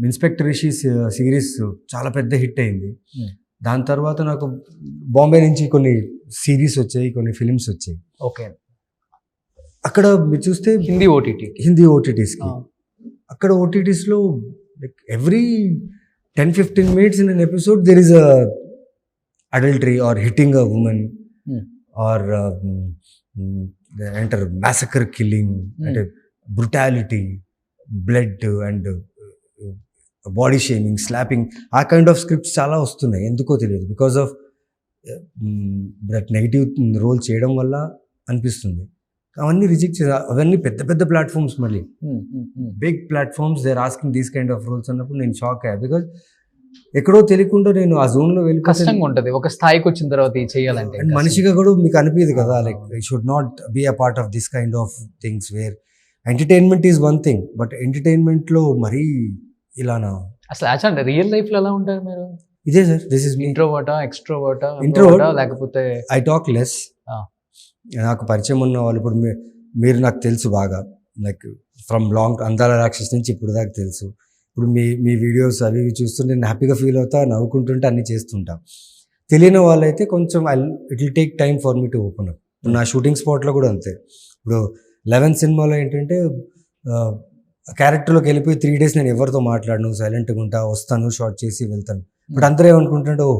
ఇన్స్పెక్టర్ రిషి సిరీస్ చాలా పెద్ద హిట్ అయింది. దాని తర్వాత నాకు బాంబే నుంచి కొన్ని సిరీస్ వచ్చాయి, కొన్ని ఫిలిమ్స్ వచ్చాయి. ఓకే, అక్కడ మీరు చూస్తే హిందీ ఓటీటీస్కి, అక్కడ ఓటీటీస్లో like every 10-15 minutes in an episode there is a adultery or hitting a women or enter massacre killing, అంటే brutality, blood and body shaming, slapping, ఆ కైండ్ ఆఫ్ స్క్రిప్ట్స్ చాలా వస్తున్నాయి. ఎందుకో తెలియదు, because of that negative role చేయడం వల్ల అనిపిస్తుంది. అవన్నీ రిజెక్ట్ చేసి, అవన్నీ పెద్ద పెద్ద ప్లాట్ఫామ్స్, మళ్ళీ big platforms, they are asking these kind of roles అన్నప్పుడు నేను షాక్ అయ్యా. బికాజ్ ఎక్కడో తెలియకుండా నేను ఆ జోన్లో వెళ్ళి, కష్టంగా ఉంటుంది ఒక స్థాయికి వచ్చిన తర్వాత చేయాలంటే. మనిషిగా కూడా మీకు అనిపించదు కదా, like I should not be a part of this kind of things where entertainment is one thing, but ఎంటర్టైన్మెంట్లో మరీ ఇలానా? అసలు యాక్చువల్ రియల్ లైఫ్లో ఎలా ఉంటారు మీరు? ఇదే సార్, దిస్ ఇస్ ఇంట్రోవర్టా, ఎక్స్ట్రోవర్టా? లేకపోతే ఐ టాక్ లెస్. నాకు పరిచయం ఉన్న వాళ్ళు, ఇప్పుడు మీరు నాకు తెలుసు బాగా, లైక్ ఫ్రమ్ లాంగ్, అందాల రాక్షస్ నుంచి ఇప్పుడు దాకా తెలుసు. ఇప్పుడు మీ వీడియోస్ అవి చూస్తుంటే నేను హ్యాపీగా ఫీల్ అవుతా, నవ్వుకుంటుంటే అన్నీ చేస్తుంటా. తెలియని వాళ్ళైతే కొంచెం it will take time for me to open up. నా షూటింగ్ స్పాట్లో కూడా అంతే. ఇప్పుడు 11 సినిమాలో ఏంటంటే క్యారెక్టర్లోకి వెళ్ళిపోయి 3 days నేను ఎవరితో మాట్లాడను, సైలెంట్గా ఉంటా, వస్తాను, షార్ట్ చేసి వెళ్తాను. ఇప్పుడు అందరూ ఏమనుకుంటాడు, ఓ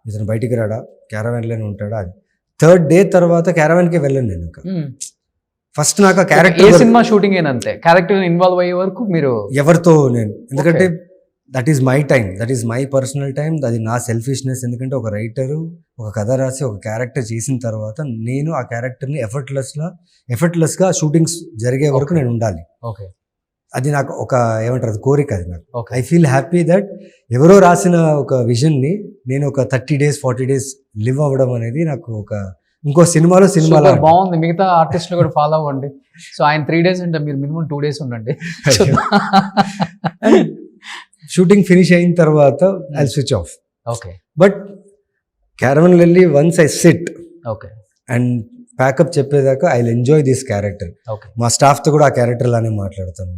ఇతను బయటికి రాడా, క్యారవాన్లోనే ఉంటాడా. అది 3rd day తర్వాత క్యారవాన్కే వెళ్ళను నేను. ఇంకా ఫస్ట్ నాకు క్యారెక్టర్, సినిమా షూటింగ్ అంతే, క్యారెక్టర్ ఇన్వాల్వ్ అయ్యే వరకు మీరు ఎవరితో నేను, ఎందుకంటే that is my time, that is my personal time, అది నా సెల్ఫిష్నెస్. ఎందుకంటే ఒక రైటరు ఒక కథ రాసి ఒక క్యారెక్టర్ చేసిన తర్వాత నేను ఆ క్యారెక్టర్ని ఎఫర్ట్లెస్గా షూటింగ్స్ జరిగే వరకు నేను ఉండాలి. ఓకే, అది నాకు ఒక ఏమంటారు కోరిక. అది నాకు ఐ ఫీల్ హ్యాపీ దట్ ఎవరో రాసిన ఒక విజన్ని నేను ఒక 30 days 40 days లివ్ అవ్వడం అనేది నాకు ఒక ఇంకో సినిమా బాగుంది. మిగతా ఆర్టిస్టులు కూడా ఫాలో అవ్వండి. సో ఆయన 3 days అంటే మీరు మినిమం 2 days ఉండండి. షూటింగ్ ఫినిష్ అయిన తర్వాత I switch off. Okay, but caravan వెళ్ళి once I sit okay and pack up చెప్పేదాకా I enjoy this character. Okay, మా స్టాఫ్తో కూడా ఆ క్యారెక్టర్ లానే మాట్లాడతాను.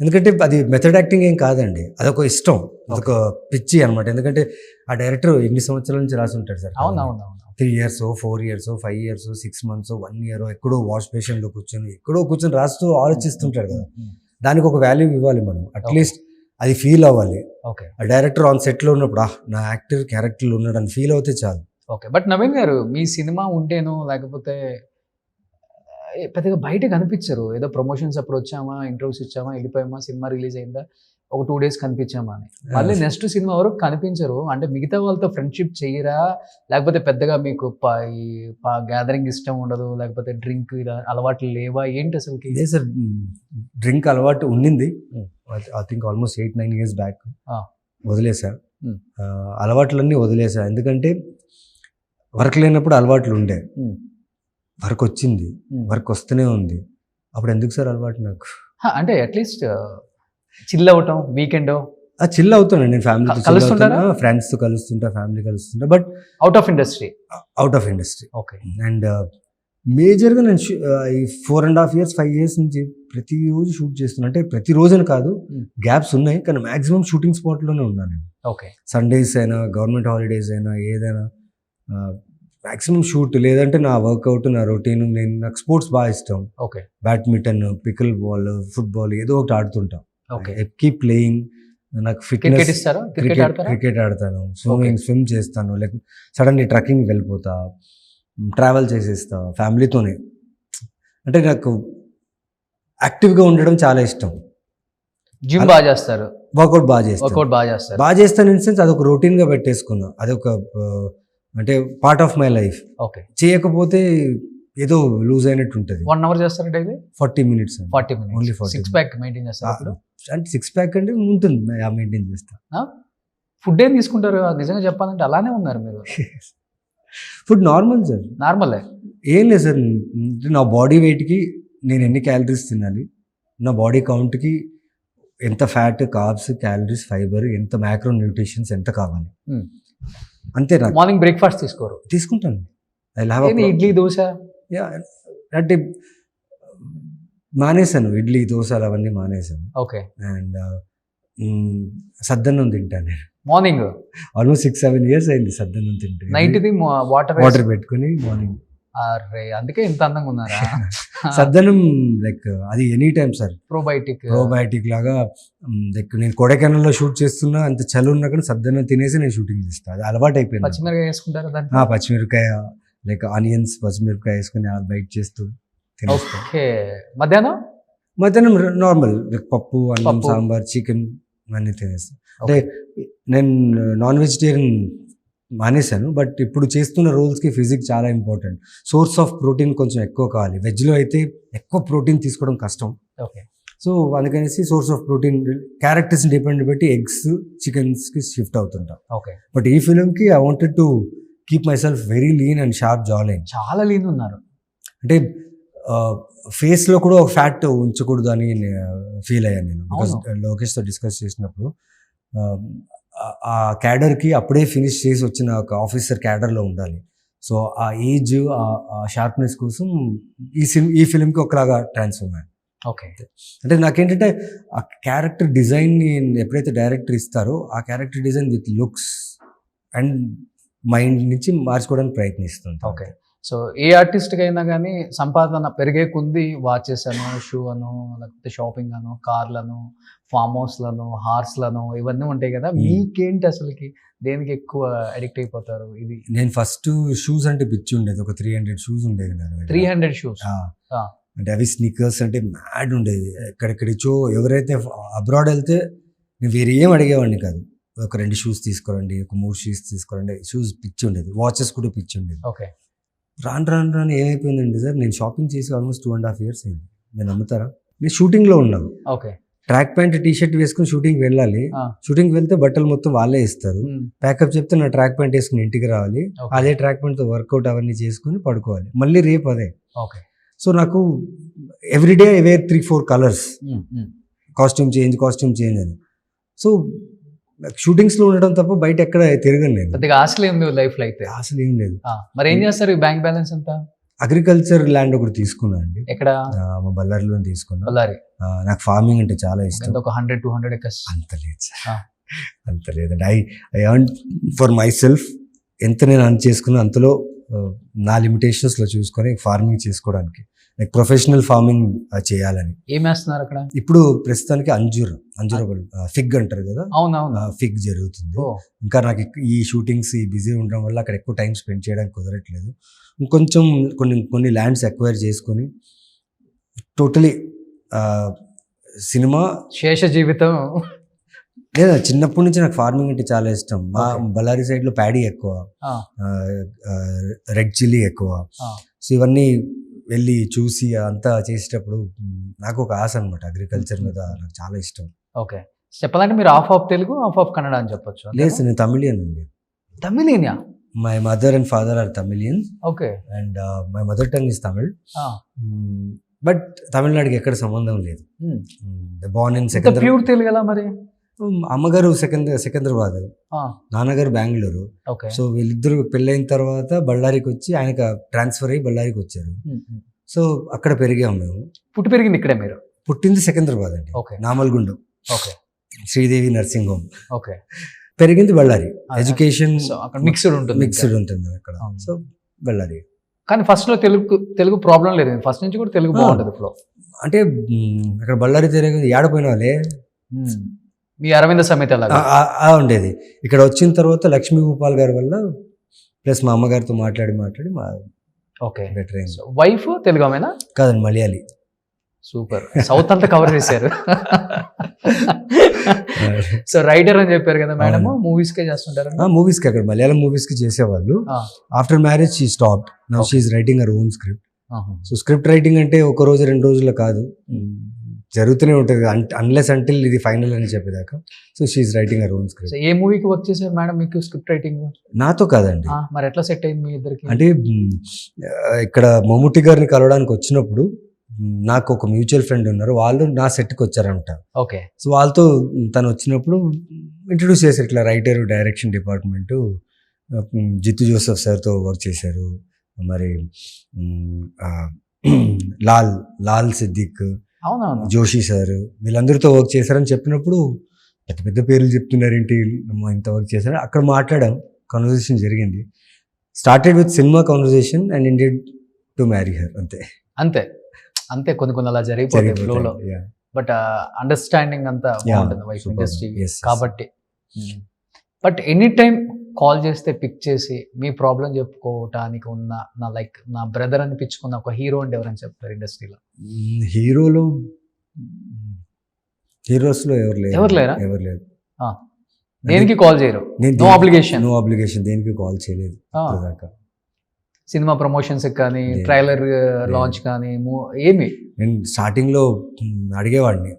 ఎందుకంటే అది మెథడ్ యాక్టింగ్ ఏం కాదండి, అదొక ఇష్టం, అదొక పిచ్చి అనమాట. ఎందుకంటే ఆ డైరెక్టర్ ఎన్ని సంవత్సరాల నుంచి రాసి ఉంటాడు సార్. అవునవునవును. 3 years 4 years 5 years 6 months 1 year ఎక్కడో వాష్ బేసిన్లో కూర్చొని రాస్తూ ఆలోచిస్తుంటాడు కదా. దానికి ఒక వాల్యూ ఇవ్వాలి మనం, అట్లీస్ట్ అది ఫీల్ అవ్వాలి. ఓకే ఆ డైరెక్టర్ ఆన్ సెట్లో ఉన్నప్పుడు నా యాక్టర్ క్యారెక్టర్లో ఉన్నాడు అని ఫీల్ అవుతే చాలు. ఓకే. బట్ నవీన్ గారు, మీ సినిమా ఉంటేనో లేకపోతే పెద్దగా బయట కనిపించరు. ఏదో ప్రమోషన్స్ అప్పుడు వచ్చామా, ఇంటర్వ్యూస్ ఇచ్చామా, వెళ్ళిపోయామా, సినిమా రిలీజ్ అయిందా, ఒక 2 days కనిపించామా అని, మళ్ళీ నెక్స్ట్ సినిమా వరకు కనిపించరు. అంటే మిగతా వాళ్ళతో ఫ్రెండ్షిప్ చేయరా, లేకపోతే పెద్దగా మీకు గ్యాదరింగ్ ఇష్టం ఉండదు, లేకపోతే డ్రింక్ ఇలా అలవాట్లు లేవా, ఏంటి అసలుకి? ఇదే సార్, డ్రింక్ అలవాటు ఉండింది. I think almost 8-9 years back వదిలేసా. అలవాట్లన్నీ వదిలేసా, ఎందుకంటే వర్క్ లేనప్పుడు అలవాట్లు ఉండే, వర్క్ వచ్చింది, వర్క్ వస్తూనే ఉంది, అప్పుడు ఎందుకు సార్ అలవాటు నాకు? అంటే అట్లీస్ట్ చిల్ అవటం, వీకెండ్ చిల్ అవుతాను నేను, ఫ్యామిలీతో కలుస్తుంటారా? ఫ్రెండ్స్తో కలుస్తుంటా, ఫ్యామిలీ కలుస్తుంటా, but out of industry. Okay. And మేజర్గా నేను ఈ 4.5 years 5 years నుంచి ప్రతిరోజు షూట్ చేస్తున్నా. అంటే ప్రతిరోజు అని కాదు, గ్యాప్స్ ఉన్నాయి, కానీ మాక్సిమం షూటింగ్ స్పాట్లోనే ఉన్నాను నేను. ఓకే. సండేస్ అయినా, గవర్నమెంట్ హాలిడేస్ అయినా, ఏదైనా మాక్సిమం షూట్, లేదంటే నా వర్కౌట్, నా రొటీన్. నాకు స్పోర్ట్స్ బాగా ఇష్టం. Okay. Badminton, pickle ball, football ఏదో ఒకటి ఆడుతుంటా. ఓకే. Keep playing. నాకు క్రికెట్ ఫిట్నెస్, ఇస్తారా? క్రికెట్ ఆడతాను, స్విమ్ చేస్తాను, లైక్ సడన్లీ ట్రెక్కింగ్ వెళ్ళిపోతా, ట్రావెల్ చేసేస్తా ఫ్యామిలీతోనే. అంటే నాకు యాక్టివ్గా ఉండడం చాలా ఇష్టం. జిమ్ బాగా చేస్తారు, వర్కౌట్ బాగా చేస్తాను. బాగా చేస్తాను ఇన్ సెన్స్ అదొక రొటీన్గా పెట్టేసుకున్నా, అదొక అంటే part of my life. Okay. చేయకపోతే ఏదో లూజ్ అయినట్టు ఉంటుంది. 1 hour చేస్తారు daily? 40 minutes. 40 minutes. Only 40. 6 pack maintain చేస్తారు? అంటే 6 pack అంటే ఉంటుంది, మెయింటైన్ చేస్తా. ఫుడ్ ఏం తీసుకుంటారు? నిజంగా చెప్పాలంటే అలానే ఉన్నారు మీరు. ఫుడ్ నార్మల్ సార్, నార్మలే. ఏం లేదు సార్, నా బాడీ వెయిట్కి నేను ఎన్ని క్యాలరీస్ తినాలి, నా బాడీ కౌంట్కి ఎంత ఫ్యాట్, కార్బ్స్, క్యాలరీస్, ఫైబర్, ఎంత మ్యాక్రో న్యూట్రిషన్స్ ఎంత కావాలి, అంతే. నాకు మార్నింగ్ బ్రేక్ఫాస్ట్ తీసుకోరు? తీసుకుంటాను. ఇడ్లీ, దోశ అంటే మానేశాను, ఇడ్లీ దోశలు అవన్నీ మానేశాను. ఓకే. అండ్ సద్దన్నం తింటాను నేను. మార్నింగ్ ఆల్మోస్ట్ 6-7 years అయింది సద్దన్నం తింటే. నైట్ది వాటర్ పెట్టుకుని మార్నింగ్. అరే, అందుకే ఇంత అందంగా ఉన్నారా? సద్దన్నం లైక్ అది ఎనీ టైమ్ సార్, ప్రోబయోటిక్ లాగా. లైక్ నేను కొడైకెనాల్లో షూట్ చేస్తున్నా, అంత చలి ఉన్నా కానీ సద్దన్నం తినేసి నేను షూటింగ్ చేస్తాను, అది అలవాటు అయిపోయింది. పచ్చిమిరకాయ వేసుకుంటారా దాన్ని? పచ్చిమిరకాయ, లైక్ ఆనియన్స్, పచ్చిమిరపకాయ వేసుకుని బైట్ చేస్తూ. ఓకే. మధ్యాహ్నం నార్మల్ లైక్ పప్పు, అన్నం, సాంబార్, చికెన్ అన్నీ తినేస్తాను. అంటే నేను నాన్ వెజిటేరియన్ మానేశాను, బట్ ఇప్పుడు చేస్తున్న రోల్స్కి ఫిజిక్స్ చాలా ఇంపార్టెంట్. సోర్స్ ఆఫ్ ప్రోటీన్ కొంచెం ఎక్కువ కావాలి. వెజ్లో అయితే ఎక్కువ ప్రోటీన్ తీసుకోవడం కష్టం. ఓకే. సో అందుకనేసి source of protein characters depend బట్టి ఎగ్స్, చికెన్స్కి షిఫ్ట్ అవుతుంటాం. ఓకే. బట్ ఈ ఫిలింకి I wanted to keep myself very lean and sharp jaw line. చాలా లీన్ ఉన్నారు. అంటే ఫేస్లో కూడా ఒక ఫ్యాట్ ఉంచకూడదు అని ఫీల్ అయ్యాను నేను. బికాస్ లోకేష్తో డిస్కస్ చేసినప్పుడు ఆ క్యాడర్కి అప్పుడే ఫినిష్ చేసి వచ్చిన ఒక ఆఫీసర్ క్యాడర్లో ఉండాలి. సో ఆ ఏజ్, ఆ షార్ప్నెస్ కోసం ఈ ఫిలింకి ఒకలాగా ట్రాన్స్ఫార్మ్ అయ్యాను. ఓకే. అంటే నాకేంటంటే ఆ క్యారెక్టర్ డిజైన్ని ఎప్పుడైతే డైరెక్టర్ ఇస్తారో ఆ character design with looks and mind నుంచి మార్చుకోవడానికి ప్రయత్నిస్తుంది. ఓకే. సో ఏ ఆర్టిస్ట్కి అయినా కానీ సంపాదన పెరిగే కొంది వాచెస్ అను, షూ అను, లేకపోతే షాపింగ్ అను, కార్లను, ఫామ్ హౌస్లను, హార్స్లను, ఇవన్నీ ఉంటాయి కదా. మీకేంటి అసలుకి, దేనికి ఎక్కువ అడిక్ట్ అయిపోతారు? ఇది నేను ఫస్ట్ షూస్ అంటే పిచ్చి ఉండేది. ఒక 300 షూస్ ఉండేది. 300 షూస్ అంటే అవి స్నీకర్స్ అంటే మ్యాడ్ ఉండేది. ఎక్కడెక్కడిచో ఎవరైతే అబ్రాడ్ వెళ్తే నేను వేరే ఏం అడిగేవాడిని కాదు. ఒక 2 షూస్ తీసుకురండి, ఒక 3 షూస్ తీసుకురండి. షూస్ పిచ్చి ఉండేది, వాచెస్ కూడా పిచ్చి ఉండేది. ఓకే. రాను ఏమైపోయిందండి సార్, నేను షాపింగ్ చేసి ఆల్మోస్ట్ 2.5 years అయింది. నేను నమ్ముతారా, నేను షూటింగ్లో ఉన్నాను. ఓకే. ట్రాక్ ప్యాంట్, టీ-షర్ట్ వేసుకుని షూటింగ్కి వెళ్ళాలి. షూటింగ్కి వెళ్తే బట్టలు మొత్తం వాళ్ళే ఇస్తారు. ప్యాకప్ చెప్తే నా ట్రాక్ ప్యాంట్ వేసుకుని ఇంటికి రావాలి. అదే ట్రాక్ ప్యాంట్తో వర్కౌట్ అవన్నీ చేసుకుని పడుకోవాలి. మళ్ళీ రేపు అదే. ఓకే. సో నాకు everyday I wear 3-4 colours, costume change అని. సో షూటింగ్స్లో ఉండడం తప్ప బయట ఎక్కడ తిరగను నేను. పెద్దగా ఆశలు ఏం లేవు లైఫ్లో అయితే? అసలు ఏం లేదు. మరి ఏం చేస్తారు? బ్యాంక్ బ్యాలెన్స్ ఎంత? అగ్రికల్చర్ ల్యాండ్ ఒకటి తీసుకున్నా అండి. ఎక్కడ? మా బళ్ళారిలో తీసుకున్నా. బళ్ళారి. నాకు ఫార్మింగ్ అంటే చాలా ఇష్టం. ఒక 100-200 ఎకర్స్. అంత లేదు సార్, అంత లేదండి. I earn for my self. ఎంత నేను అర్న్ చేసుకున్నా అంతలో నా లిమిటేషన్స్లో చూసుకొని ఫార్మింగ్ చేసుకోవడానికి, లైక్ ప్రొఫెషనల్ ఫార్మింగ్ చేయాలని. ఏం వేస్తున్నారు అక్కడ? ఇప్పుడు ప్రస్తుతానికి అంజూరబుల్ ఫిగ్ అంటారు కదా, అవునవును, ఫిగ్ జరుగుతుంది. ఇంకా నాకు ఈ షూటింగ్స్ ఈ బిజీ ఉండడం వల్ల అక్కడ ఎక్కువ టైం స్పెండ్ చేయడానికి కుదరట్లేదు. ఇంకొంచెం కొన్ని ల్యాండ్స్ ఎక్వైర్ చేసుకొని టోటలీ సినిమా శేష జీవితం. లేదా చిన్నప్పటి నుంచి నాకు ఫార్మింగ్ అంటే చాలా ఇష్టం. మా బళ్ళారి సైడ్ లో ప్యాడీ ఎక్కువ, రెడ్ చిల్లీ ఎక్కువ. సో ఇవన్నీ వెళ్ళి చూసి అంతా చేసేటప్పుడు నాకు ఒక ఆశ అనమాట, అగ్రికల్చర్ మీద నాకు చాలా ఇష్టం. ఓకే, చెప్పాలంటే మీరు half of Telugu, half of Kannada అని చెప్పొచ్చు. లేదు, నేను తమిళియన్ అండి. తమిళియనా? My mother and father are Tamilians. Okay. And my mother tongue is Tamil. But తమిళనాడుకి ఎక్కడ సంబంధం లేదు. Born in second. Pure Telugu ఎలా మరి? అమ్మగారు సికింద్రాబాద్, నాన్నగారు బెంగళూరు. సో వీళ్ళిద్దరు పెళ్ళైన తర్వాత బళ్ళారికి వచ్చి ఆయనకు ట్రాన్స్ఫర్ అయ్యి బళ్ళారికి వచ్చారు. సో అక్కడ పెరిగాము మేము. పుట్టి పెరిగింది ఇక్కడే మీరు? పుట్టింది సికింద్రాబాద్ అండి, Namalgundam. Okay. Sridevi nursing home. Okay. పెరిగింది బళ్ళారి. ఎడ్యుకేషన్ మిక్స్డ్ ఉంటుంది అక్కడ. సో బళ్ళారి. కానీ ఫస్ట్ లో తెలుగు ప్రాబ్లం లేదు, ఫస్ట్ నుంచి కూడా తెలుగు బాగుంటుంది ఫ్లో. అంటే అక్కడ బళ్ళారి తిరిగి ఏడపోయిన వాళ్ళే. మీ అరవింద సమేత ఉండేది. ఇక్కడ వచ్చిన తర్వాత లక్ష్మీ భూపాల్ గారి వల్ల ప్లస్ మా అమ్మగారితో మాట్లాడి మా ఓకే బెటర్ అయింది. వైఫ్ తెలుగు ఆమెనా? కాదండి, మలయాళీ. సూపర్, సౌత్ అంతా కవర్ చేశారు. సో రైటర్ అని చెప్పారు కదా మేడం, మూవీస్ కే చేస్తుంటారు? మూవీస్ కి, అక్కడ మలయాళం మూవీస్ కి చేసేవాళ్ళు. After marriage she stopped. Now she is writing her own script. So script writing అంటే ఒక రోజు 2 రోజుల్లో కాదు, జరుగుతూనే ఉంటుంది అన్లెస్ అంటిల్ ఇది ఫైనల్ అని చెప్పేదాకా. So she is writing her own script. ఏ మూవీకి వర్క్ చేశారు మేడం మీకు స్క్రిప్ట్ రైటింగ్? నాతో కాదండి. మరి ఎట్లా సెట్ అయింది మీ ఇద్దరికి? అంటే ఇక్కడ మమ్ముట్టి గారిని కలవడానికి వచ్చినప్పుడు నాకు ఒక మ్యూచువల్ ఫ్రెండ్ ఉన్నారు, వాళ్ళు నా సెట్కి వచ్చారంట. ఓకే. సో వాళ్ళతో తను వచ్చినప్పుడు ఇంట్రడ్యూస్ చేశారు, ఇట్లా రైటర్, డైరెక్షన్ డిపార్ట్మెంటు జిత్తు జోసెఫ్ సార్తో వర్క్ చేశారు. మరి లాల్ సిద్దిక్, జోషి సార్, వీళ్ళందరితో వర్క్ చేశారని చెప్పినప్పుడు పెద్ద పెద్ద పేర్లు చెప్తున్నారేంటి, ఇంత వర్క్ చేశారు. అక్కడ మాట్లాడాం, కన్వర్జేషన్ జరిగింది. Started with cinema conversation and ended to marry her. అంతే అంతే అంతే కొన్ని అలా జరిగిపోతాయి ఫ్లోలో. బట్ అండర్స్టాండింగ్ అంతా బాగుంటుంది వైఫ్ ఇండస్ట్రీ కాబట్టి. బట్ ఎనీ టైం కాల్ చేస్తే పిక్ చేసి మీ ప్రాబ్లం చెప్పుకోవటానికి ఉన్న నా బ్రదర్ అనిపించుకున్న ఒక హీరో అంటే ఎవరని చెప్తారు ఇండస్ట్రీలో? హీరోస్లో ఎవరు లేరా? ఎవరు లేరు. దేనికి కాల్ చేయరు? నో అబ్లిగేషన్, దేనికి కాల్ చేయలేదు దాకా. సినిమా ప్రమోషన్స్ కానీ, ట్రైలర్ లాంచ్ కానీ ఏమి? నేను స్టార్టింగ్లో అడిగేవాడిని,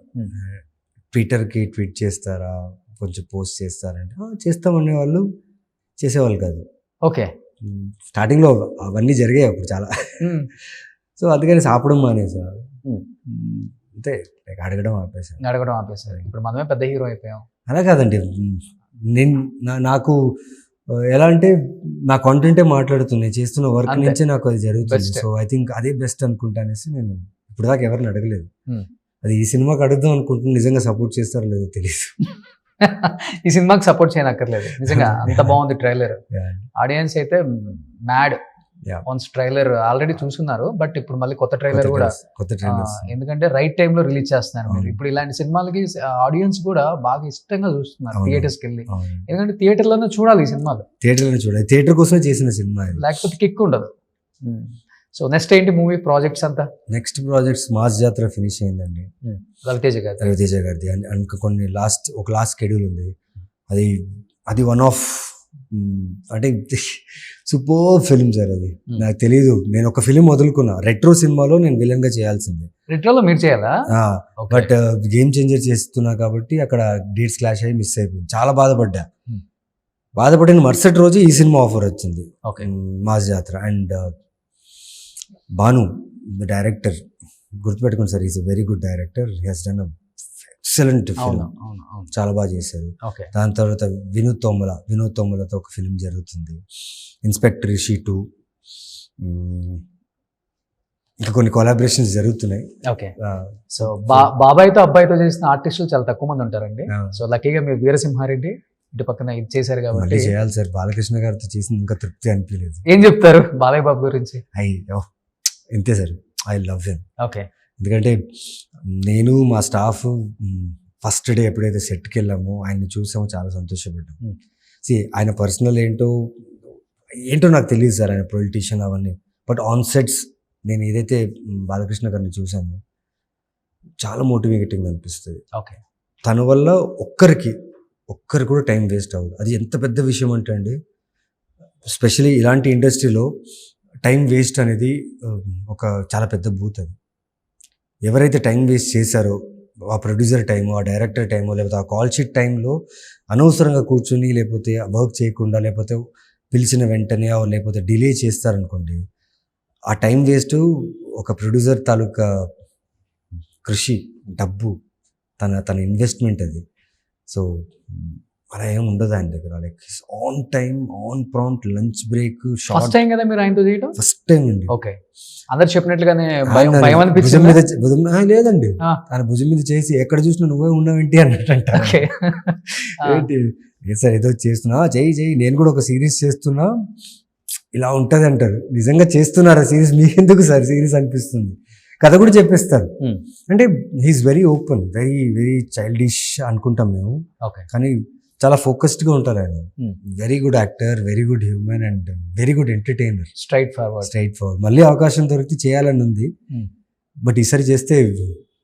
ట్విట్టర్కి ట్వీట్ చేస్తారా, కొంచెం పోస్ట్ చేస్తారంటే చేస్తామనే వాళ్ళు, చేసేవాళ్ళు కాదు. ఓకే. స్టార్టింగ్లో అవన్నీ జరిగాయి అప్పుడు చాలా. సో అందుకని సాపడం మానేసా, అంతే. అడగడం ఆపేసారు. ఇప్పుడు మనమే పెద్ద హీరో అయిపోయాం. అలా కాదండి, నాకు ఎలా అంటే నా కాంటెంటే మాట్లాడుతున్నాయి, చేస్తున్న వర్క్ నుంచే నాకు అది జరుగుతుంది. సో ఐ థింక్ అదే బెస్ట్ అనుకుంటా అనేసి నేను ఇప్పుడు దాకా ఎవరిని అడగలేదు. అది ఈ సినిమాకి అడుగుదాం అనుకుంటున్నాను, నిజంగా సపోర్ట్ చేస్తారో లేదో తెలియదు. ఈ సినిమాకి సపోర్ట్ చేయనక్కర్లేదు, నిజంగా అంత బాగుంది ట్రైలర్. ఆడియన్స్ అయితే మ్యాడ్. వన్స్ ట్రైలర్ ఆల్రెడీ చూస్తున్నారు, బట్ ఇప్పుడు మళ్ళీ కొత్త ట్రైలర్ కూడా, ఎందుకంటే రైట్ టైంలో రిలీజ్ చేస్తున్నారు మీరు. ఇప్పుడు ఇలాంటి సినిమాలకి ఆడియన్స్ కూడా బాగా ఇష్టంగా చూస్తున్నారు థియేటర్స్కి వెళ్ళి, ఎందుకంటే థియేటర్లోనే చూడాలి ఈ సినిమాలు. థియేటర్ కోసమే చేసిన సినిమా, లేకపోతే కిక్ ఉండదు. సో నెక్స్ట్ ఏంటి మూవీ ప్రాజెక్ట్స్ అంతా? నెక్స్ట్ ప్రాజెక్ట్స్ మాస్ జాతర ఫినిష్ అయిందండి, రవితేజ గారిది. ఇంకా కొన్ని ఒక లాస్ట్ షెడ్యూల్ ఉంది. అది వన్ ఆఫ్ అంటే సూపర్ ఫిల్మ్ సార్. అది నాకు తెలీదు, నేను ఒక ఫిలిం వదులుకున్నా, రెట్రో సినిమాలో నేను విలన్ గా చేయాల్సిందే. రెట్రోలో మీరు చేయాలా? బట్ గేమ్ చేంజర్ చేస్తున్నా కాబట్టి అక్కడ డేట్స్ క్లాష్ అయ్యి మిస్ అయిపోయింది. చాలా బాధపడిన మరుసటి రోజు ఈ సినిమా ఆఫర్ వచ్చింది, మాస్ జాతర. అండ్ భాను డైరెక్టర్, గుర్తుపెట్టుకోండి sir, is a very good director. He has done excellent film, చాలా బాగా చేశారు. దాని తర్వాత వినోద్ తోమలతో ఒక ఫిల్మ్ జరుగుతుంది, ఇన్స్పెక్టర్ రిషి 2. ఇంకా కొన్ని కొలాబరేషన్స్ జరుగుతున్నాయి. ఓకే. సో బాబాయ్తో అబ్బాయితో చేసిన ఆర్టిస్టులు చాలా తక్కువ మంది ఉంటారండి. సో లక్కీగా మీరు వీరసింహారెడ్డి ఇటు పక్కన ఇది చేశారు కాబట్టి మళ్ళీ చేయాలి సార్. బాలకృష్ణ గారితో చేసింది ఇంకా తృప్తి అనిపించలేదు. ఏం చెప్తారు బాలయ్య బాబు గురించి? ఇంతే sir, I love him. Okay. ఎందుకంటే నేను మా స్టాఫ్ ఫస్ట్ డే ఎప్పుడైతే సెట్కి వెళ్ళామో ఆయన్ని చూసామో చాలా సంతోషపడ్డాం. ఆయన పర్సనల్ ఏంటో నాకు తెలియదు సార్, ఆయన పొలిటీషియన్ అవన్నీ. బట్ ఆన్ సెట్స్ నేను ఏదైతే బాలకృష్ణ గారిని చూశానో చాలా మోటివేటింగ్ అనిపిస్తుంది. ఓకే. తన వల్ల ఒక్కరికి కూడా టైం వేస్ట్ అవ్వదు. అది ఎంత పెద్ద విషయం అంటే అండి, స్పెషలీ ఇలాంటి ఇండస్ట్రీలో టైం వేస్ట్ అనేది ఒక చాలా పెద్ద బూత్. అది ఎవరైతే టైం వేస్ట్ చేశారో, ఆ ప్రొడ్యూసర్ టైము, ఆ డైరెక్టర్ టైము, లేకపోతే ఆ కాల్ షీట్ టైంలో అనవసరంగా కూర్చుని లేకపోతే వర్క్ చేయకుండా, లేకపోతే పిలిచిన వెంటనే లేకపోతే డిలే చేస్తారనుకోండి, ఆ టైం వేస్ట్ ఒక ప్రొడ్యూసర్ తాలూకా కృషి, డబ్బు, తన ఇన్వెస్ట్మెంట్ అది. సో అలా ఏమి ఉండదు ఆయన దగ్గర. Like on time, on prompt, lunch break, first time కదా మీరు ఆయనతో చేయడం? ఫస్ట్ టైం అండి. ఓకే. అందరు చెప్పినట్లుగానే భయం భుజం అనిపించింది మీద లేదండి, ఆయన భుజం మీద చేసి ఎక్కడ చూసినా నువ్వే ఉన్నావేంటి అన్నట్టు అంటారు. ఏంటి లేదు సార్, ఏదో చేస్తున్నా, చెయ్యి నేను కూడా ఒక సిరీస్ చేస్తున్నా, ఇలా ఉంటుంది అంటారు. నిజంగా చేస్తున్నారా సిరీస్? మీకెందుకు సార్ సిరీస్ అనిపిస్తుంది. కథ కూడా చెప్పేస్తారు. అంటే he's very open, very very childish అనుకుంటాం మేము, కానీ చాలా ఫోకస్డ్గా ఉంటారు ఆయన. Very good actor, very good human and very good entertainer. Straightforward. మళ్ళీ అవకాశం దొరికి చేయాలని ఉంది, బట్ ఈసారి చేస్తే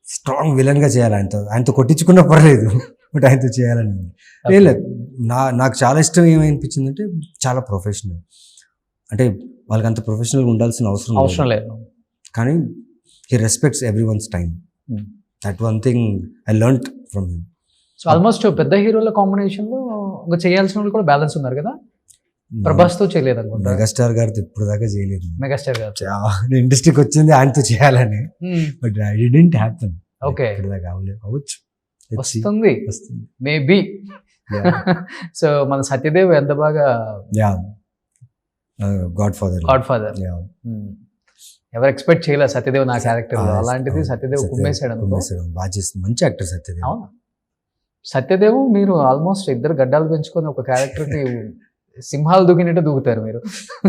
స్ట్రాంగ్ విలన్గా చేయాలి. ఆయనతో కొట్టించుకున్నా పర్లేదు, బట్ ఆయనతో చేయాలని ఉంది. లేదు, నాకు చాలా ఇష్టం ఏమనిపించింది అంటే చాలా ప్రొఫెషనల్. అంటే వాళ్ళకి అంత ప్రొఫెషనల్గా ఉండాల్సిన అవసరం లేదు, కానీ he respects everyone's time. That one thing I learnt from him. So almost పెద్ద హీరోల కాంబినేషన్ లో ఇంకా చేయాల్సిన వాళ్ళు కూడా బ్యాలెన్స్ ఉన్నారు కదా. ప్రభాస్ తో చేయలేదు అనుకుంటా. మెగాస్టార్ గారితో ఇప్పుడు దాకా చేయలేదు. మెగాస్టార్ గారు ఇండస్ట్రీకి వచ్చింది ఆయనతో చేయాలని, but I didn't happen. Okay. ఇప్పుడు దాకా అవ్వచ్చు, వస్తుంది మేబీ. సో మన సత్యదేవ్ ఎంత బాగా గాడ్ ఫాదర్ ఎవరు ఎక్స్పెక్ట్ చేయలేదు సత్యదేవ్ నా క్యారెక్టర్. అలాంటిది సత్యదేవ్ కుమ్మేశాడు. బాగా చేస్తుంది, మంచి యాక్టర్ సత్యదేవ్. అవును, సత్యదేవ్ మీరు ఆల్మోస్ట్ ఇద్దరు గడ్డాలు పెంచుకొని ఒక క్యారెక్టర్ ని సింహాలు దూకినట్టు దూకుతారు మీరు.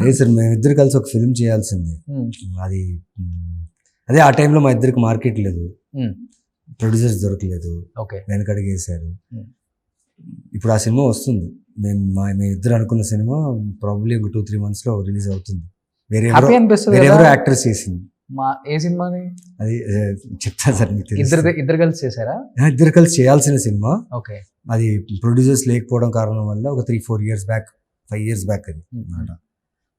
లేదు సార్, మేమిద్దరు కలిసి ఒక ఫిల్మ్ చేయాల్సింది. అదే ఆ టైంలో మా ఇద్దరికి మార్కెట్ లేదు, ప్రొడ్యూసర్స్ దొరకలేదు, వెనకడిగేశారు. ఇప్పుడు ఆ సినిమా వస్తుంది. మేము ఇద్దరు అనుకున్న సినిమా ప్రాబబ్లీ ఒక 2-3 months లో రిలీజ్ అవుతుంది. వేరెవరో యాక్టర్స్ చేసింది. ఏ సినిమాని అది చెప్తాను సార్ మీకు. ఇద్దరు కలిసి చేశారా? ఇద్దరు కలిసి చేయాల్సిన సినిమా. ఓకే. అది ప్రొడ్యూసర్స్ లేకపోవడం కారణం వల్ల ఒక 3-4 years బ్యాక్, 5 years బ్యాక్ అది అన్నమాట.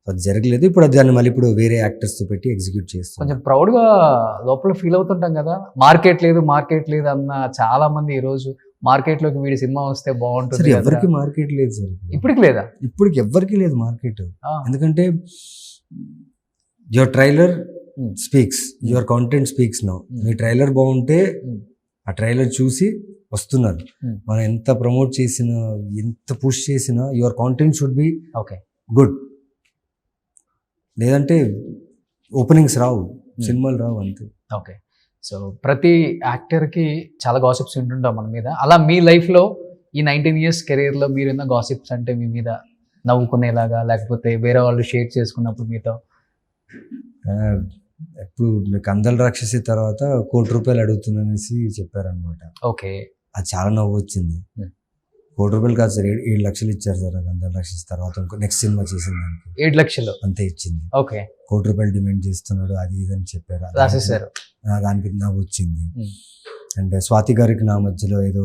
అది జరగలేదు. ఇప్పుడు దాన్ని మళ్ళీ ఇప్పుడు వేరే యాక్టర్స్ తో పెట్టి ఎగ్జిక్యూట్ చేస్తాం. కొంచెం ప్రౌడ్ గా లోపల ఫీల్ అవుతుంటాం కదా. మార్కెట్ లేదు అన్న చాలా మంది ఈ రోజు మార్కెట్ లోకి వీడి సినిమా వస్తే బాగుంటుంది. ఎవరికి మార్కెట్ లేదు సార్, ఇప్పటికి లేదా? ఇప్పటికి ఎవరికి లేదు మార్కెట్. ఎందుకంటే your trailer speaks, your content speaks now. Me trailer బాగుంటే ఆ ట్రైలర్ చూసి వస్తున్నారు. మనం ఎంత ప్రమోట్ చేసినా, ఎంత పుష్ చేసినా, your content should be good. లేదంటే ఓపెనింగ్స్ రావు, సినిమాలు రావు, అంతే. ఓకే. సో ప్రతి యాక్టర్కి చాలా గాసిప్స్ వింటుంటాం మన మీద. అలా మీ లైఫ్లో ఈ 19 years కెరీర్లో మీరు ఎన్నో గాసిప్స్ అంటే మీ మీద నవ్వుకునేలాగా, లేకపోతే వేరే వాళ్ళు షేర్ చేసుకున్నప్పుడు మీతో? ఎప్పుడు మీకు అందల రాక్షసి తర్వాత 1 కోటి రూపాయలు అడుగుతున్నానేసి చెప్పారనమాట. ఓకే. అది చాలా నవ్వు వచ్చింది. 1 కోటి రూపాయలు కాదు సార్, 7 లక్షలు ఇచ్చారు సార్ నాకు అందల రాక్షసి తర్వాత. నెక్స్ట్ సినిమా చేసిన దానికి 7 లక్షలు అంతే ఇచ్చింది. ఓకే. 1 కోటి రూపాయలు డిమాండ్ చేస్తున్నాడు, అది ఇదని చెప్పారు, రాసేసారు. దానికి నవ్వు వచ్చింది. అండ్ స్వాతి గారికి నా మధ్యలో ఏదో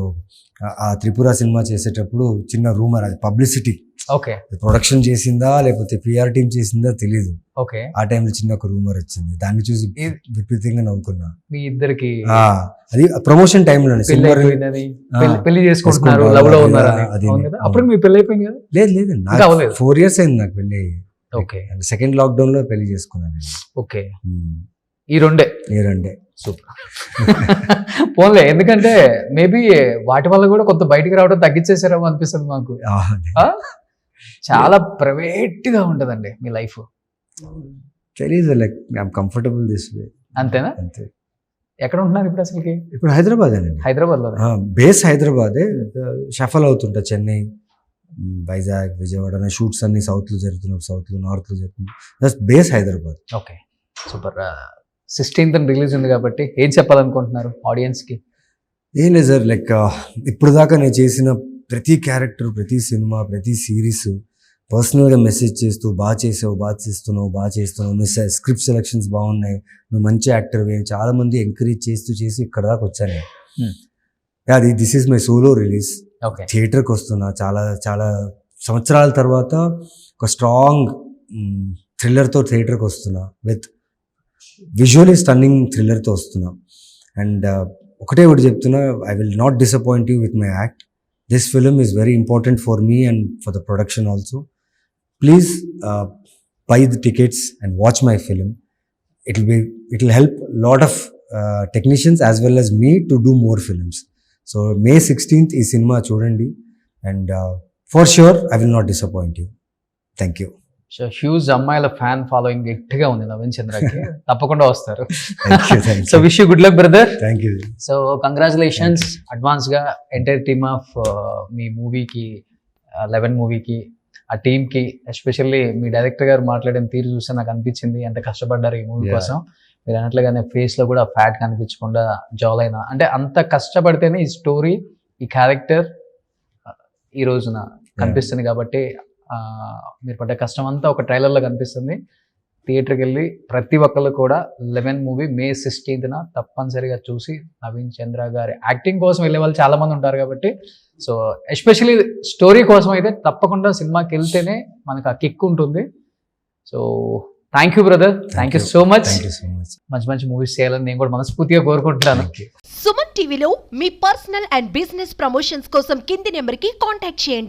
ఆ త్రిపుర సినిమా చేసేటప్పుడు చిన్న రూమర్, అది పబ్లిసిటీ. ఓకే. ప్రొడక్షన్ చేసిందా లేకపోతే పిఆర్ టీమ్ చేసిందా తెలీదు. ఓకే. ఆ టైంలో చిన్న ఒక రూమర్ వచ్చింది, దాన్ని చూసి విపరీతంగా నవ్వుకున్నా. మీ ఇద్దరికి అది ప్రమోషన్ టైంలో పెళ్లి చేసుకుంటున్నారు, లవ్ లో ఉన్నారు. అప్పుడు మీ పెళ్లి అయిపోయింది కదా? లేదు, 4 years అయింది నాకు పెళ్లి. ఓకే. సెకండ్ లాక్డౌన్ లో పెళ్లి చేసుకున్నాను. ఓకే. ఈ రెండే సూపర్. పోన్లే, ఎందుకంటే మేబీ వాటి వల్ల కూడా కొంత బయటికి రావడం తగ్గించేసారేమో అనిపిస్తుంది మాకు. చాలా ప్రైవేట్ గా ఉంటదండి మీ లైఫ్. తెలీదు, like I'm comfortable this way. అంతేనా? అంతే. ఎక్కడ ఉంటున్నారు ఇప్పుడు అసలుకి? ఇప్పుడు హైదరాబాద్ అండి, హైదరాబాద్లో. బేస్ హైదరాబాదే, షఫల్ అవుతుంటా చెన్నై, వైజాగ్, విజయవాడ. నా షూట్స్ అన్ని సౌత్లో జరుగుతున్నాయి, సౌత్లో, నార్త్లో జరుగుతున్నాయి. Base Hyderabad. Okay, super. 16th release ఉంది కాబట్టి ఏం చెప్పాలనుకుంటున్నారు ఆడియన్స్కి? ఏం లేదు సార్, లైక్ ఇప్పుడు దాకా నేను చేసిన ప్రతి క్యారెక్టర్, ప్రతి సినిమా, ప్రతి సిరీస్ పర్సనల్గా మెసేజ్ చేస్తూ బాగా చేసావు, బాగా చేస్తున్నావు, మీ స్క్రిప్ట్ సెలెక్షన్స్ బాగున్నాయి, నువ్వు మంచి యాక్టర్, చాలామంది ఎంకరేజ్ చేసి ఇక్కడ దాకా వచ్చాను నేను. అది this is my solo release. Okay, థియేటర్కి వస్తున్నా చాలా చాలా సంవత్సరాల తర్వాత ఒక స్ట్రాంగ్ థ్రిల్లర్తో థియేటర్కి వస్తున్నా, విత్ విజువలీ స్టన్నింగ్ థ్రిల్లర్తో వస్తున్నా. అండ్ ఒకటే చెప్తున్నా, I will not disappoint you with my act. This film is very important for me and for the production also. Please buy the tickets and watch my film. It will help a lot of technicians as well as me to do more films. So May 16th ఈ cinema చూడండి, and for sure I will not disappoint you. Thank you. So huge అమ్మాయిల fan following గట్టిగా ఉంది నవీన్ చంద్రకి. తప్పకుండా వస్తారు. Thank so wish you good luck brother. Thank you. So congratulations అడ్వాన్స్గా entire team of మీ మూవీకి, 11 మూవీకి, ఆ టీమ్కి, ఎస్పెషల్లీ మీ డైరెక్టర్ గారు మాట్లాడిన తీరు చూస్తే నాకు అనిపించింది ఎంత కష్టపడ్డారు ఈ మూవీ Yeah. కోసం. మీరు అన్నట్లుగానే ఫేస్లో కూడా ఫ్యాట్ కనిపించకుండా జాలైనా, అంటే అంత కష్టపడితేనే ఈ స్టోరీ, ఈ క్యారెక్టర్ ఈ రోజున కనిపిస్తుంది. కాబట్టి మీరు పడ్డ కష్టం అంతా ఒక ట్రైలర్లో కనిపిస్తుంది. థియేటర్కి వెళ్ళి ప్రతి ఒక్కళ్ళు కూడా 11 మూవీ May 16th తప్పనిసరిగా చూసి నవీన్ చంద్ర గారి యాక్టింగ్ కోసం వెళ్ళే వాళ్ళు చాలా మంది ఉంటారు. కాబట్టి సో ఎస్పెషల్లీ స్టోరీ కోసం అయితే తప్పకుండా సినిమాకి వెళ్తేనే మనకు ఆ కిక్ ఉంటుంది. So thank you brother, thank you so much. Thank you so much. మంచి మంచి మూవీస్ చేయాలని నేను కూడా మనస్ఫూర్తిగా కోరుకుంటున్నాను. Thank you. సుమన్ టీవీలో మీ పర్సనల్ అండ్ బిజినెస్ ప్రమోషన్స్ కోసం కింది నెంబర్కి కాంటాక్ట్ చేయండి.